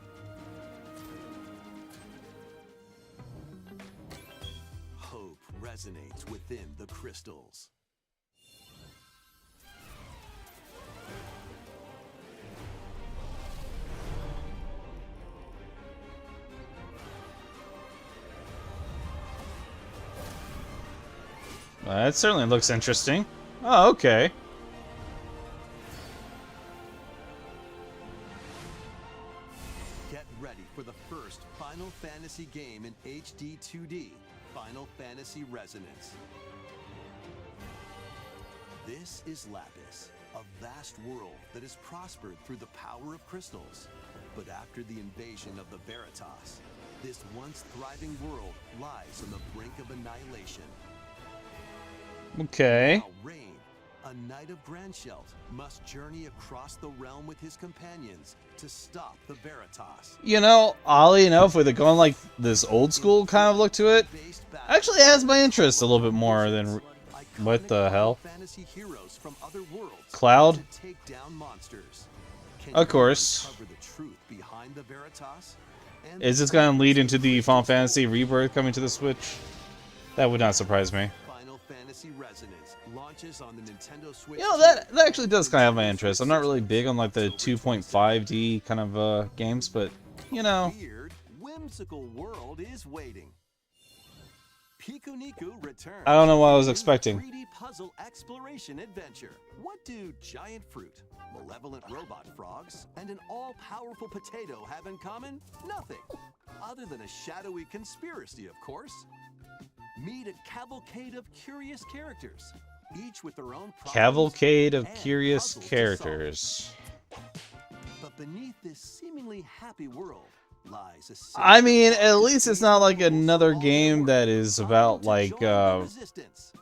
Hope resonates within the crystals. That certainly looks interesting. Oh, okay. Get ready for the first Final Fantasy game in HD 2D, Final Fantasy Resonance. This is Lapis, a vast world that has prospered through the power of crystals. But after the invasion of the Veritas, this once thriving world lies on the brink of annihilation. Okay. Now Rain, a knight of Grandshelt, must journey across the realm with his companions to stop the Veritas. You know, oddly enough, with it going like this old school kind of look to it, actually has my interest a little bit more than what the hell. Fantasy heroes from other worlds Cloud? to take down monsters. Can Of you course. uncover the truth behind the Veritas? And Is this going to lead into the Final Fantasy Rebirth coming to the Switch? That would not surprise me. Final Fantasy Resonance launches on the Nintendo Switch. You know, that actually does kind of have my interest. I'm not really big on like the 2.5D kind of games, but you know. Weird, whimsical world is waiting. Pikuniku returns. I don't know what I was expecting. 3D puzzle exploration adventure. What do giant fruit, malevolent robot frogs, and an all-powerful potato have in common? Nothing. Other than a shadowy conspiracy, of course. Meet a cavalcade of curious characters, each with their own problems Cavalcade of and curious puzzles to characters. solve. But beneath this seemingly happy world lies a I mean, at least it's not like another game that is about like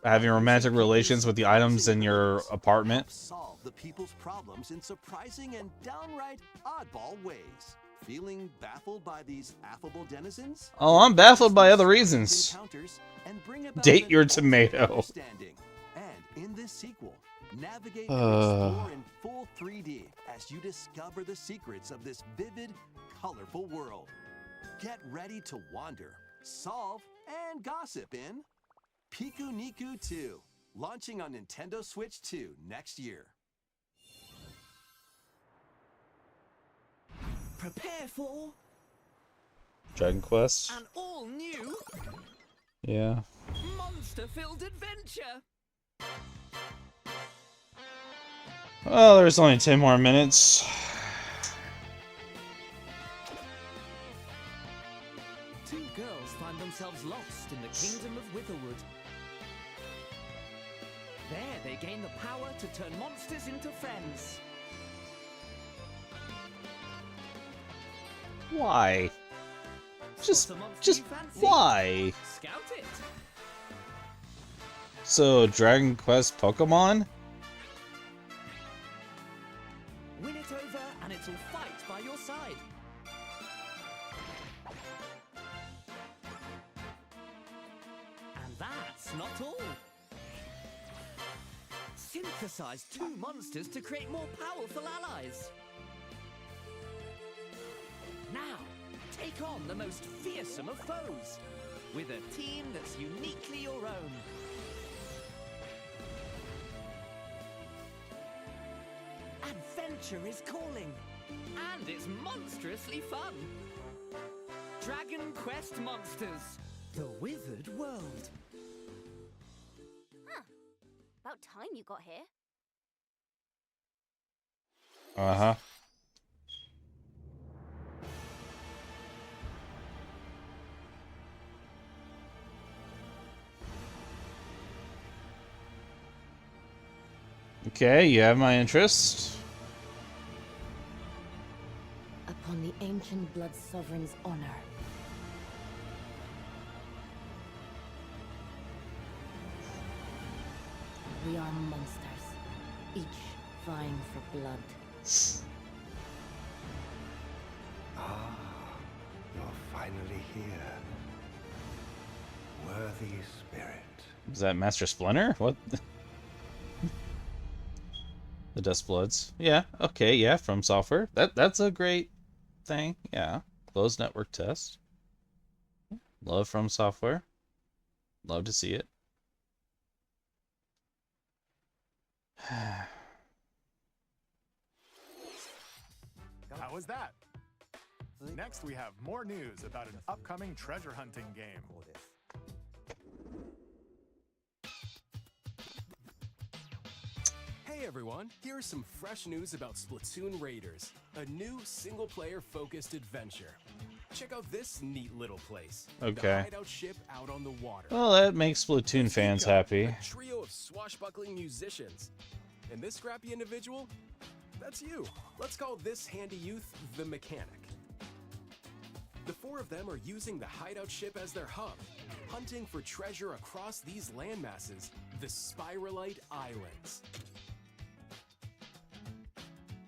having romantic relations with the items in your apartment. solve the people's problems in surprising and downright oddball ways. Feeling baffled by these affable denizens? Oh, I'm baffled by other reasons. Encounters and bring about Date an your ultimate tomato. understanding. And in this sequel, navigate and explore in full 3D as you discover the secrets of this vivid, colorful world. Get ready to wander, solve, and gossip in Pikuniku 2, launching on Nintendo Switch 2 next year. Prepare for Dragon Quest? an all-new Yeah. monster-filled adventure. Well, there's only 10 more minutes. Two girls find themselves lost in the kingdom of Witherwood. There, they gain the power to turn monsters into friends. Why? Just Spot a monster just you fancy? why? Scout it. So, Dragon Quest Pokemon? synthesize two monsters to create more powerful allies. Now, take on the most fearsome of foes with a team that's uniquely your own. Adventure is calling, and it's monstrously fun. Dragon Quest Monsters, the Withered World. Huh. About time you got here. Uh-huh. Okay, you have my interest. Upon the ancient blood sovereign's honor. We are monsters, each vying for blood. Ah, you're finally here. Worthy spirit. Is that Master Splinter? What? The Dust Bloods. Yeah, okay, yeah, From Software. That's a great thing. Yeah. Closed network test. Love From Software. Love to see it. How was that? Next, we have more news about an upcoming treasure hunting game. Hey everyone, here's some fresh news about Splatoon Raiders, a new single-player focused adventure. Check out this neat little place. Okay. The hideout ship out on the water. Well, that makes Splatoon fans happy. A trio of swashbuckling musicians. And this scrappy individual? That's you. Let's call this handy youth the Mechanic. The four of them are using the hideout ship as their hub, hunting for treasure across these landmasses, the Spiralite Islands.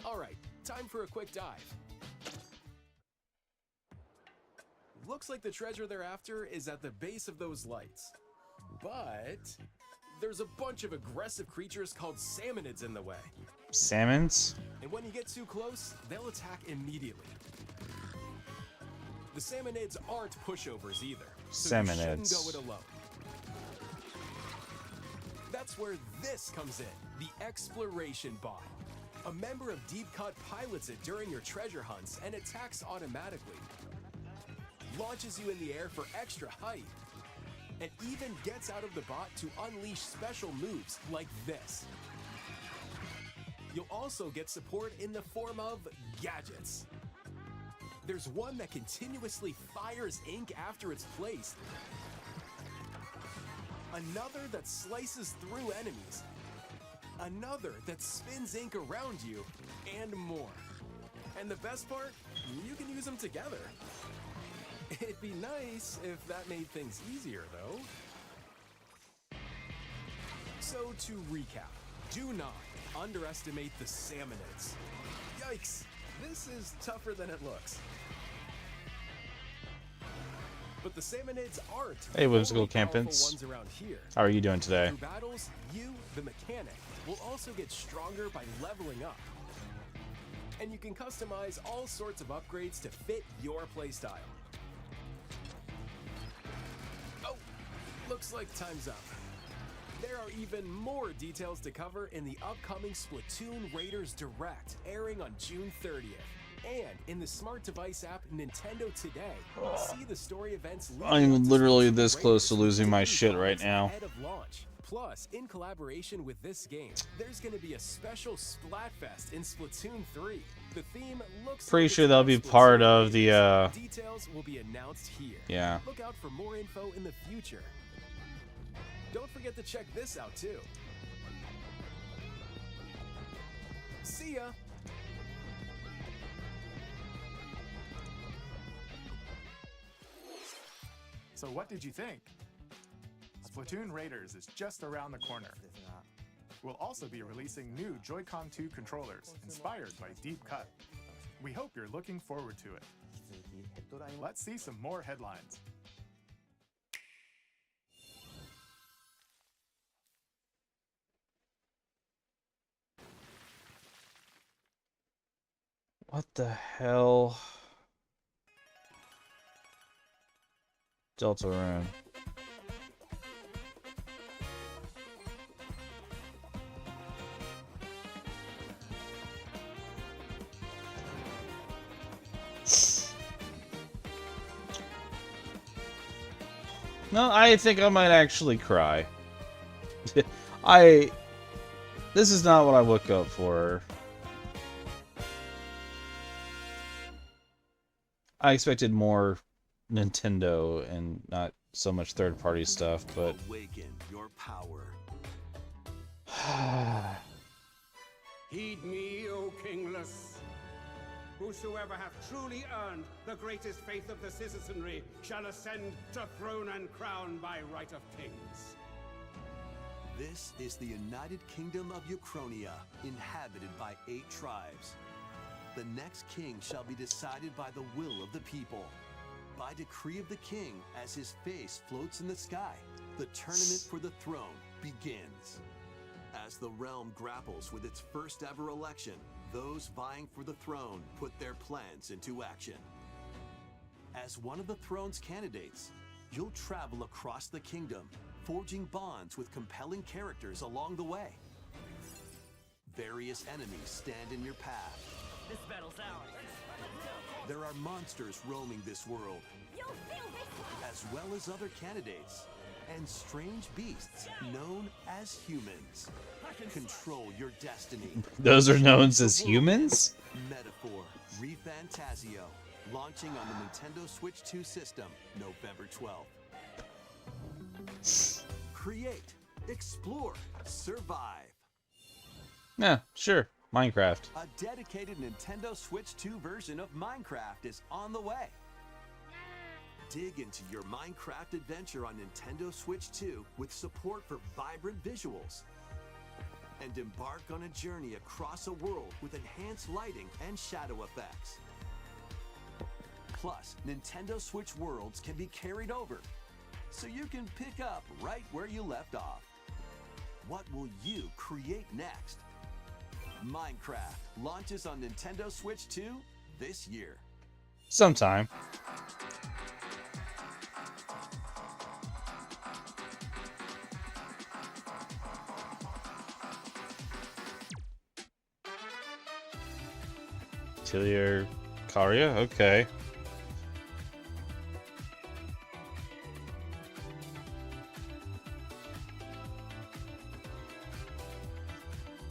Alright, time for a quick dive. Looks like the treasure they're after is at the base of those lights. But there's a bunch of aggressive creatures called salmonids in the way. Salmons? And when you get too close, they'll attack immediately. The salmonids aren't pushovers either, so you shouldn't go it alone. That's where this comes in, the Exploration Bot. A member of Deep Cut pilots it during your treasure hunts and attacks automatically. Launches you in the air for extra height. And even gets out of the bot to unleash special moves like this. You'll also get support in the form of gadgets. There's one that continuously fires ink after it's placed. Another that slices through enemies. Another that spins ink around you, and more. And the best part, you can use them together. It'd be nice if that made things easier, though. So to recap, do not underestimate the salmonids. Yikes, this is tougher than it looks. But the salmonids aren't Hey, Whimsical only powerful Campins. ones around here. How are you doing today? Through battles, you, the Mechanic, will also get stronger by leveling up. And you can customize all sorts of upgrades to fit your playstyle. Oh, looks like time's up. There are even more details to cover in the upcoming Splatoon Raiders Direct, airing on June 30th. And in the smart device app Nintendo Today, see the story events leading up I'm to literally Splatoon this close to Raiders losing my 3 shit right months now. ahead of launch. Plus, in collaboration with this game, there's going to be a special Splatfest in Splatoon 3. The theme looks Pretty like sure it's that'll from be Splatoon part of Raiders. the Details will be announced here. Yeah. Look out for more info in the future. Don't forget to check this out too. See ya! So what did you think? Splatoon Raiders is just around the corner. We'll also be releasing new Joy-Con 2 controllers inspired by Deep Cut. We hope you're looking forward to it. Let's see some more headlines. What the hell? Deltarune. No, I think I might actually cry. This is not what I look up for. I expected more Nintendo and not so much third-party stuff, but Awaken your power. Heed me, O kingless. Whosoever hath truly earned the greatest faith of the citizenry shall ascend to throne and crown by right of kings. This is the United Kingdom of Euchronia, inhabited by 8 tribes. The next king shall be decided by the will of the people. By decree of the king, as his face floats in the sky, the tournament for the throne begins. As the realm grapples with its first ever election, those vying for the throne put their plans into action. As one of the throne's candidates, you'll travel across the kingdom, forging bonds with compelling characters along the way. Various enemies stand in your path. This battle's ours. There are monsters roaming this world, as well as other candidates, and strange beasts known as humans. Control your destiny. those are known as humans? Metaphor ReFantazio, launching on the Nintendo Switch 2 system, November 12th. Create, explore, survive. Yeah, sure. Minecraft. A dedicated Nintendo Switch 2 version of Minecraft is on the way. Dig into your Minecraft adventure on Nintendo Switch 2 with support for vibrant visuals. And embark on a journey across a world with enhanced lighting and shadow effects. Plus, Nintendo Switch worlds can be carried over, so you can pick up right where you left off. What will you create next? Minecraft launches on Nintendo Switch 2 this year. Sometime. Atelier Caria? Okay.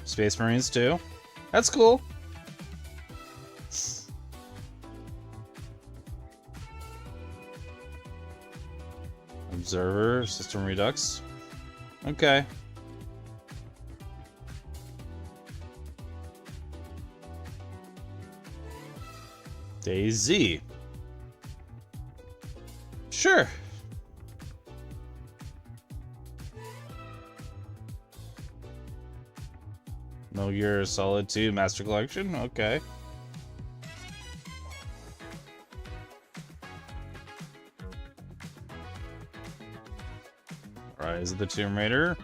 Space Marines too. That's cool. Observer, System Redux. Okay. DayZ. Sure. Metal Gear Solid 2 Master Collection? Okay. Rise of the Tomb Raider.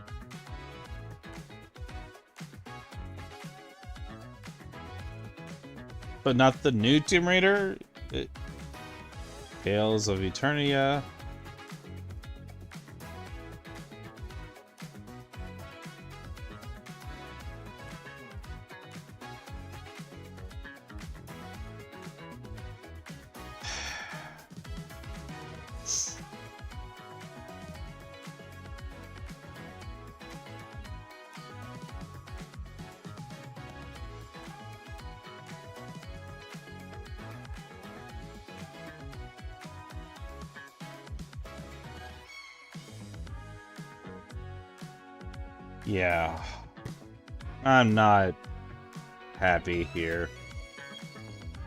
But not the new Tomb Raider? Tales of Eternia. Yeah. I'm not happy here.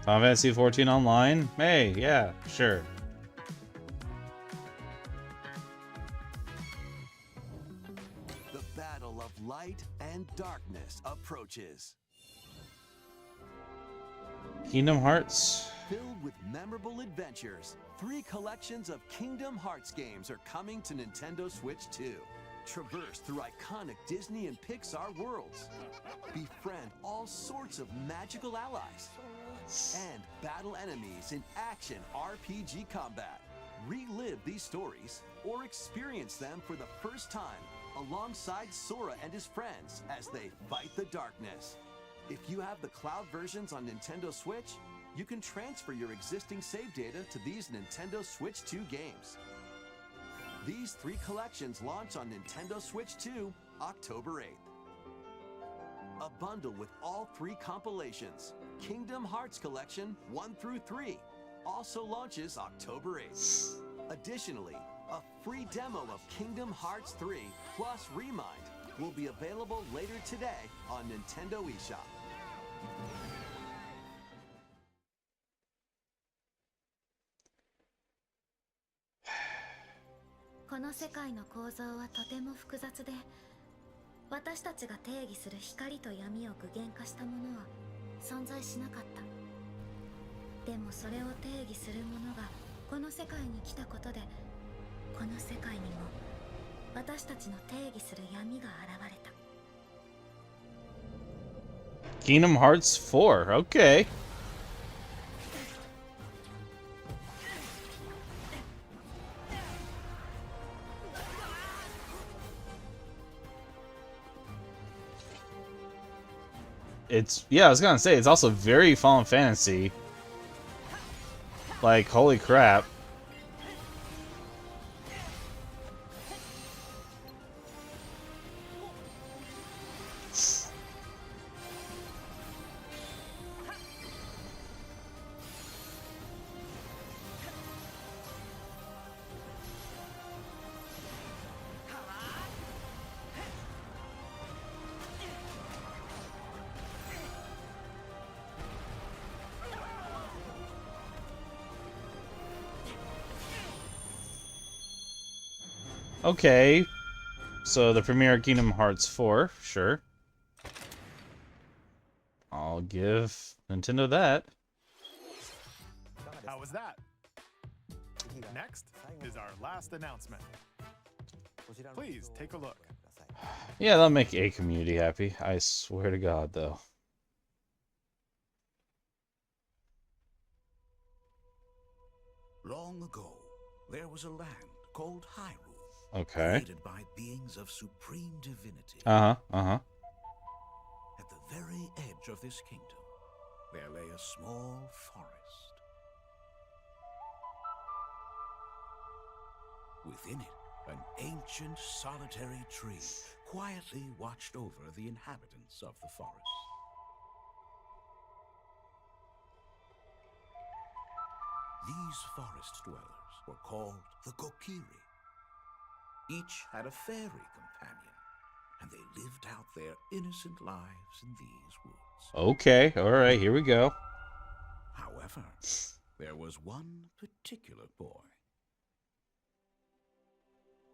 Final Fantasy 14 Online? Hey, yeah, sure. The battle of light and darkness approaches. Kingdom Hearts? Filled with memorable adventures, 3 collections of Kingdom Hearts games are coming to Nintendo Switch 2. Traverse through iconic Disney and Pixar worlds. Befriend all sorts of magical allies. And battle enemies in action RPG combat. Relive these stories or experience them for the first time alongside Sora and his friends as they fight the darkness. If you have the cloud versions on Nintendo Switch, you can transfer your existing save data to these Nintendo Switch 2 games. These 3 collections launch on Nintendo Switch 2 October 8th. A bundle with all 3 compilations, Kingdom Hearts Collection 1 through 3, also launches October 8th. Additionally, a free demo of Kingdom Hearts 3 plus Remind will be available later today on Nintendo eShop. This世界の構造はとても複雑で、私たちが定義する光と闇を具現化したものは存在しなかった。でもそれを定義するものがこの世界に来たことで、この世界にも私たちの定義する闇が現れた。Kingdom Hearts 4, okay. It's, yeah, I was gonna say, it's also very Final Fantasy. Like, holy crap. Okay, so the premiere of Kingdom Hearts 4, sure. I'll give Nintendo that. How was that? Next is our last announcement. Please take a look. Yeah, that'll make a community happy. I swear to God, though. Long ago, there was a land called Hyrule. Okay. Created by beings of supreme divinity. Uh-huh. At the very edge of this kingdom, there lay a small forest. Within it, an ancient solitary tree quietly watched over the inhabitants of the forest. These forest dwellers were called the Kokiri. Each had a fairy companion, and they lived out their innocent lives in these woods. Okay, alright, here we go. However, there was one particular boy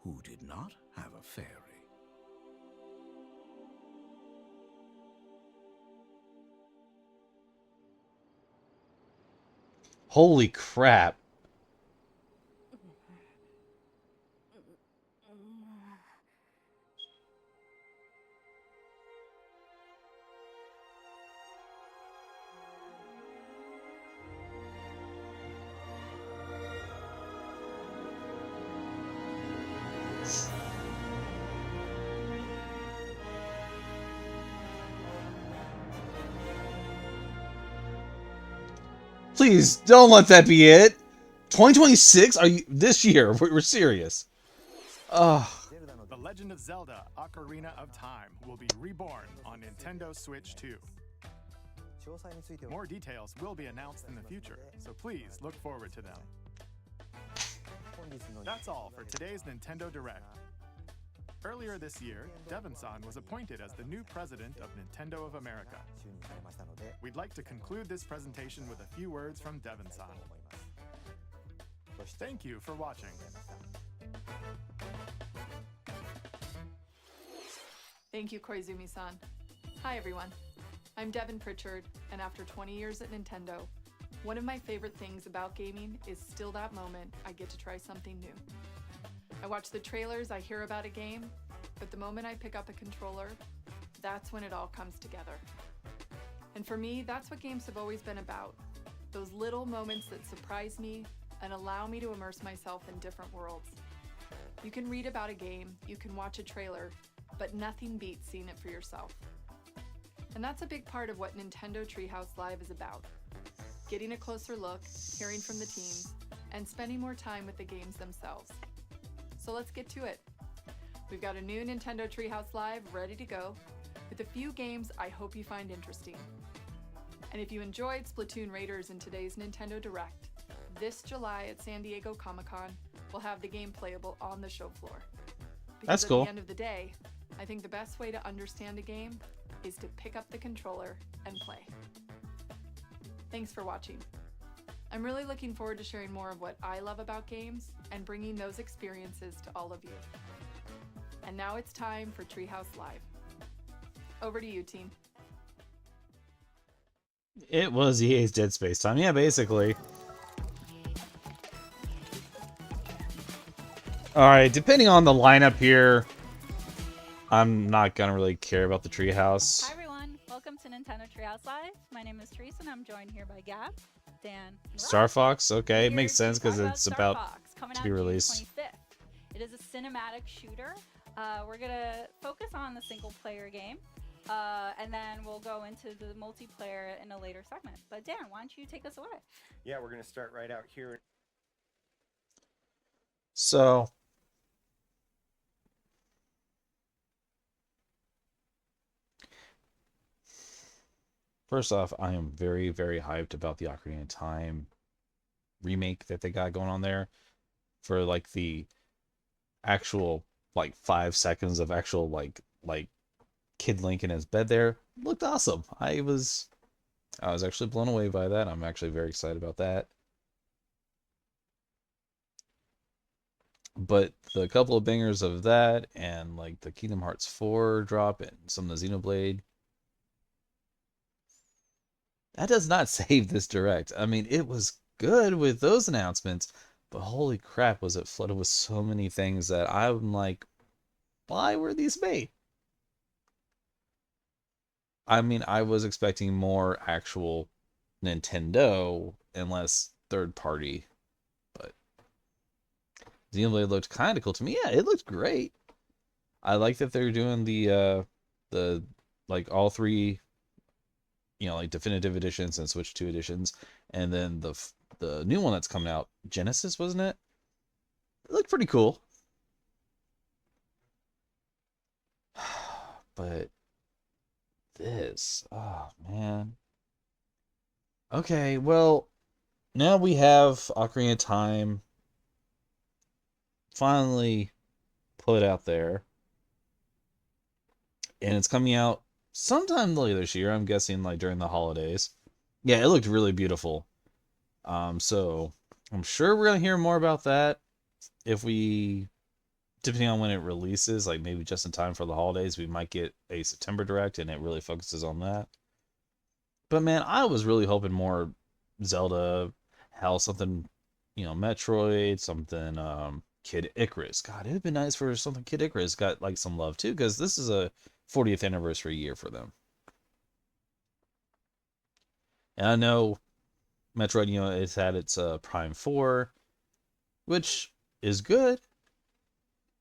who did not have a fairy. Holy crap. Please, don't let that be it. 2026? Are you this year? We're serious. Ugh. The Legend of Zelda: Ocarina of Time will be reborn on Nintendo Switch 2. More details will be announced in the future, so please look forward to them. That's all for today's Nintendo Direct. Earlier this year, Devon-san was appointed as the new president of Nintendo of America. We'd like to conclude this presentation with a few words from Devon-san. Thank you for watching. Thank you, Koizumi-san. Hi, everyone. I'm Devin Pritchard, and after 20 years at Nintendo, one of my favorite things about gaming is still that moment I get to try something new. I watch the trailers, I hear about a game, but the moment I pick up a controller, that's when it all comes together. And for me, that's what games have always been about. Those little moments that surprise me and allow me to immerse myself in different worlds. You can read about a game, you can watch a trailer, but nothing beats seeing it for yourself. And that's a big part of what Nintendo Treehouse Live is about. Getting a closer look, hearing from the teams, and spending more time with the games themselves. So let's get to it. We've got a new Nintendo Treehouse Live ready to go, with a few games I hope you find interesting. And if you enjoyed Splatoon Raiders in today's Nintendo Direct, this July at San Diego Comic-Con, we'll have the game playable on the show floor. Because That's cool. At the end of the day, I think the best way to understand a game is to pick up the controller and play. Thanks for watching. I'm really looking forward to sharing more of what I love about games and bringing those experiences to all of you. And now it's time for Treehouse Live. Over to you, team. It was EA's Dead Space time. Yeah, basically. Alright, depending on the lineup here, I'm not gonna really care about the Treehouse. Hi everyone, welcome to Nintendo Treehouse Live. My name is Teresa and I'm joined here by Gab, Dan, and Star Fox, okay, it makes sense because talk it's Star about Fox, coming to out be June released. 25th. It is a cinematic shooter. We're gonna focus on the single player game, and then we'll go into the multiplayer in a later segment. But Dan, why don't you take us away? Yeah, we're going to start right out here. So, first off, I am very, very hyped about the Ocarina of Time remake that they got going on there. For like the actual like 5 seconds of actual like Kid Link in his bed there looked awesome. I was actually blown away by that. I'm actually very excited about that. But the couple of bangers of that and like the Kingdom Hearts 4 drop and some of the Xenoblade, that does not save this direct. I mean, it was good with those announcements, but holy crap, was it flooded with so many things that I'm like, why were these made? I mean, I was expecting more actual Nintendo and less third party, but Xenoblade looked kind of cool to me. Yeah, it looked great. I like that they're doing the like all three, you know, like definitive editions and Switch 2 editions, and then the new one that's coming out, Genesis, wasn't it? It looked pretty cool. But this, oh man. Okay, well, now we have Ocarina of Time finally put out there. And it's coming out sometime later this year, I'm guessing like during the holidays. Yeah, it looked really beautiful. So I'm sure we're gonna hear more about that if we, depending on when it releases, like maybe just in time for the holidays, we might get a September Direct and it really focuses on that. But man, I was really hoping more Zelda, hell, something, you know, Metroid, something, Kid Icarus. God, it'd been nice for something Kid Icarus got like some love too, because this is a 40th anniversary year for them. And I know Metroid, you know, it's had its Prime 4, which is good,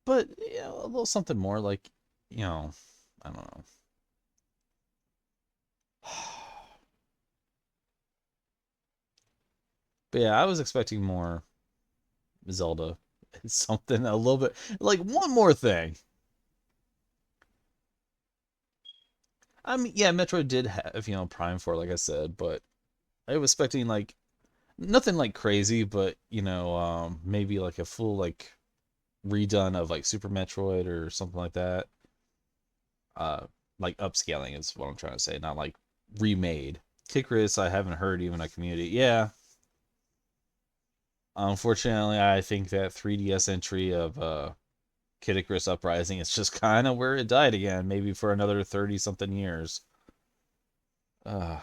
but you know, a little something more, like, you know, I don't know. But yeah, I was expecting more Zelda. Something a little bit, like one more thing. I mean, yeah, Metroid did have, you know, Prime 4, like I said, but I was expecting like nothing like crazy, but you know, maybe like a full like redone of like Super Metroid or something like that. Like upscaling is what I'm trying to say, not like remade. Kid Icarus, I haven't heard even a community. Yeah. Unfortunately, I think that 3DS entry of Kid Icarus Uprising is just kind of where it died again, maybe for another 30-something years. But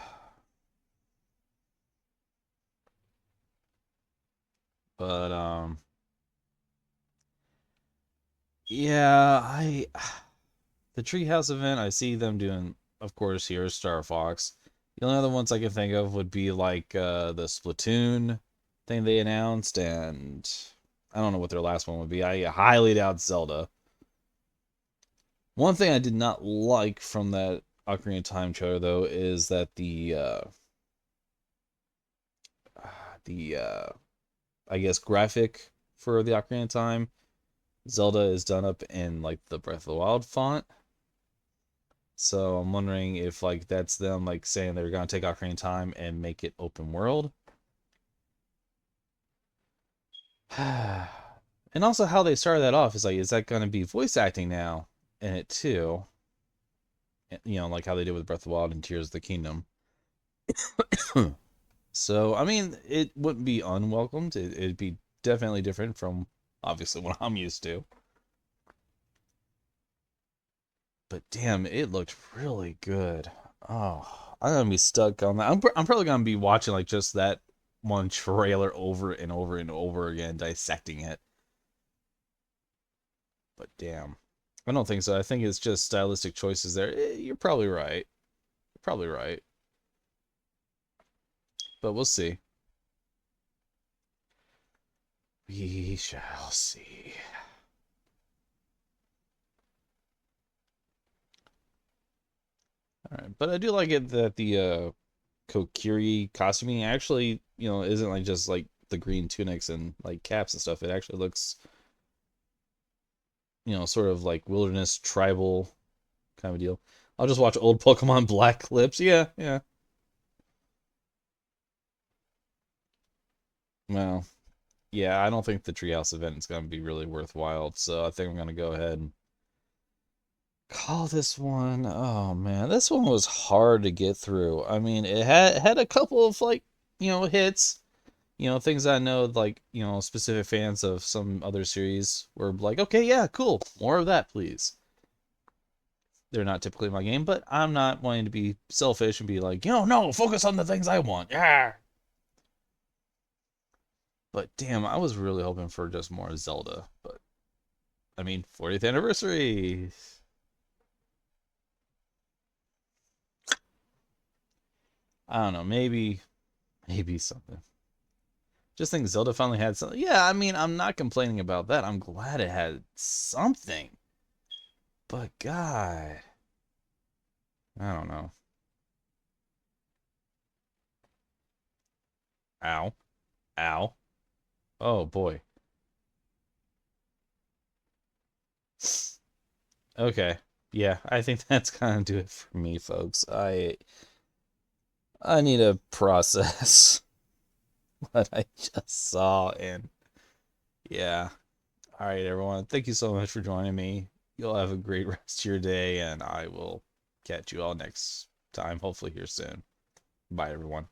Yeah, the Treehouse event, I see them doing, of course, here's Star Fox. The only other ones I can think of would be like the Splatoon thing they announced, and I don't know what their last one would be. I highly doubt Zelda. One thing I did not like from that Ocarina of Time trailer, though, is that the I guess graphic for the Ocarina of Time, Zelda is done up in like the Breath of the Wild font. So I'm wondering if like that's them like saying they're gonna take Ocarina of Time and make it open world. And also how they started that off is like, is that gonna be voice acting now in it too? You know, like how they did with Breath of the Wild and Tears of the Kingdom. So, I mean, it wouldn't be unwelcomed. It'd be definitely different from, obviously, what I'm used to. But damn, it looked really good. Oh, I'm gonna be stuck on that. I'm probably gonna be watching, like, just that one trailer over and over and over again, dissecting it. But damn. I don't think so. I think it's just stylistic choices there. You're probably right. You're probably right. But we'll see. We shall see. Alright, but I do like it that the Kokiri costuming actually, you know, isn't like just like the green tunics and like caps and stuff. It actually looks, you know, sort of like wilderness tribal kind of deal. I'll just watch old Pokemon Black clips. Yeah, yeah. Well, yeah, I don't think the Treehouse event is going to be really worthwhile, so I think I'm going to go ahead and call this one. Oh man, this one was hard to get through. I mean, it had a couple of like, you know, hits. You know, things I know like, you know, specific fans of some other series were like, "Okay, yeah, cool. More of that, please." They're not typically my game, but I'm not wanting to be selfish and be like, "You know, no, focus on the things I want." Yeah. But damn, I was really hoping for just more Zelda. But I mean, 40th anniversary. I don't know, maybe something. Just think Zelda finally had something. Yeah, I mean, I'm not complaining about that. I'm glad it had something. But God, I don't know. Ow. Ow. Oh boy. Okay. Yeah, I think that's gonna do it for me, folks. I need to process what I just saw, and yeah. All right, everyone. Thank you so much for joining me. You'll have a great rest of your day, and I will catch you all next time, hopefully here soon. Bye, everyone.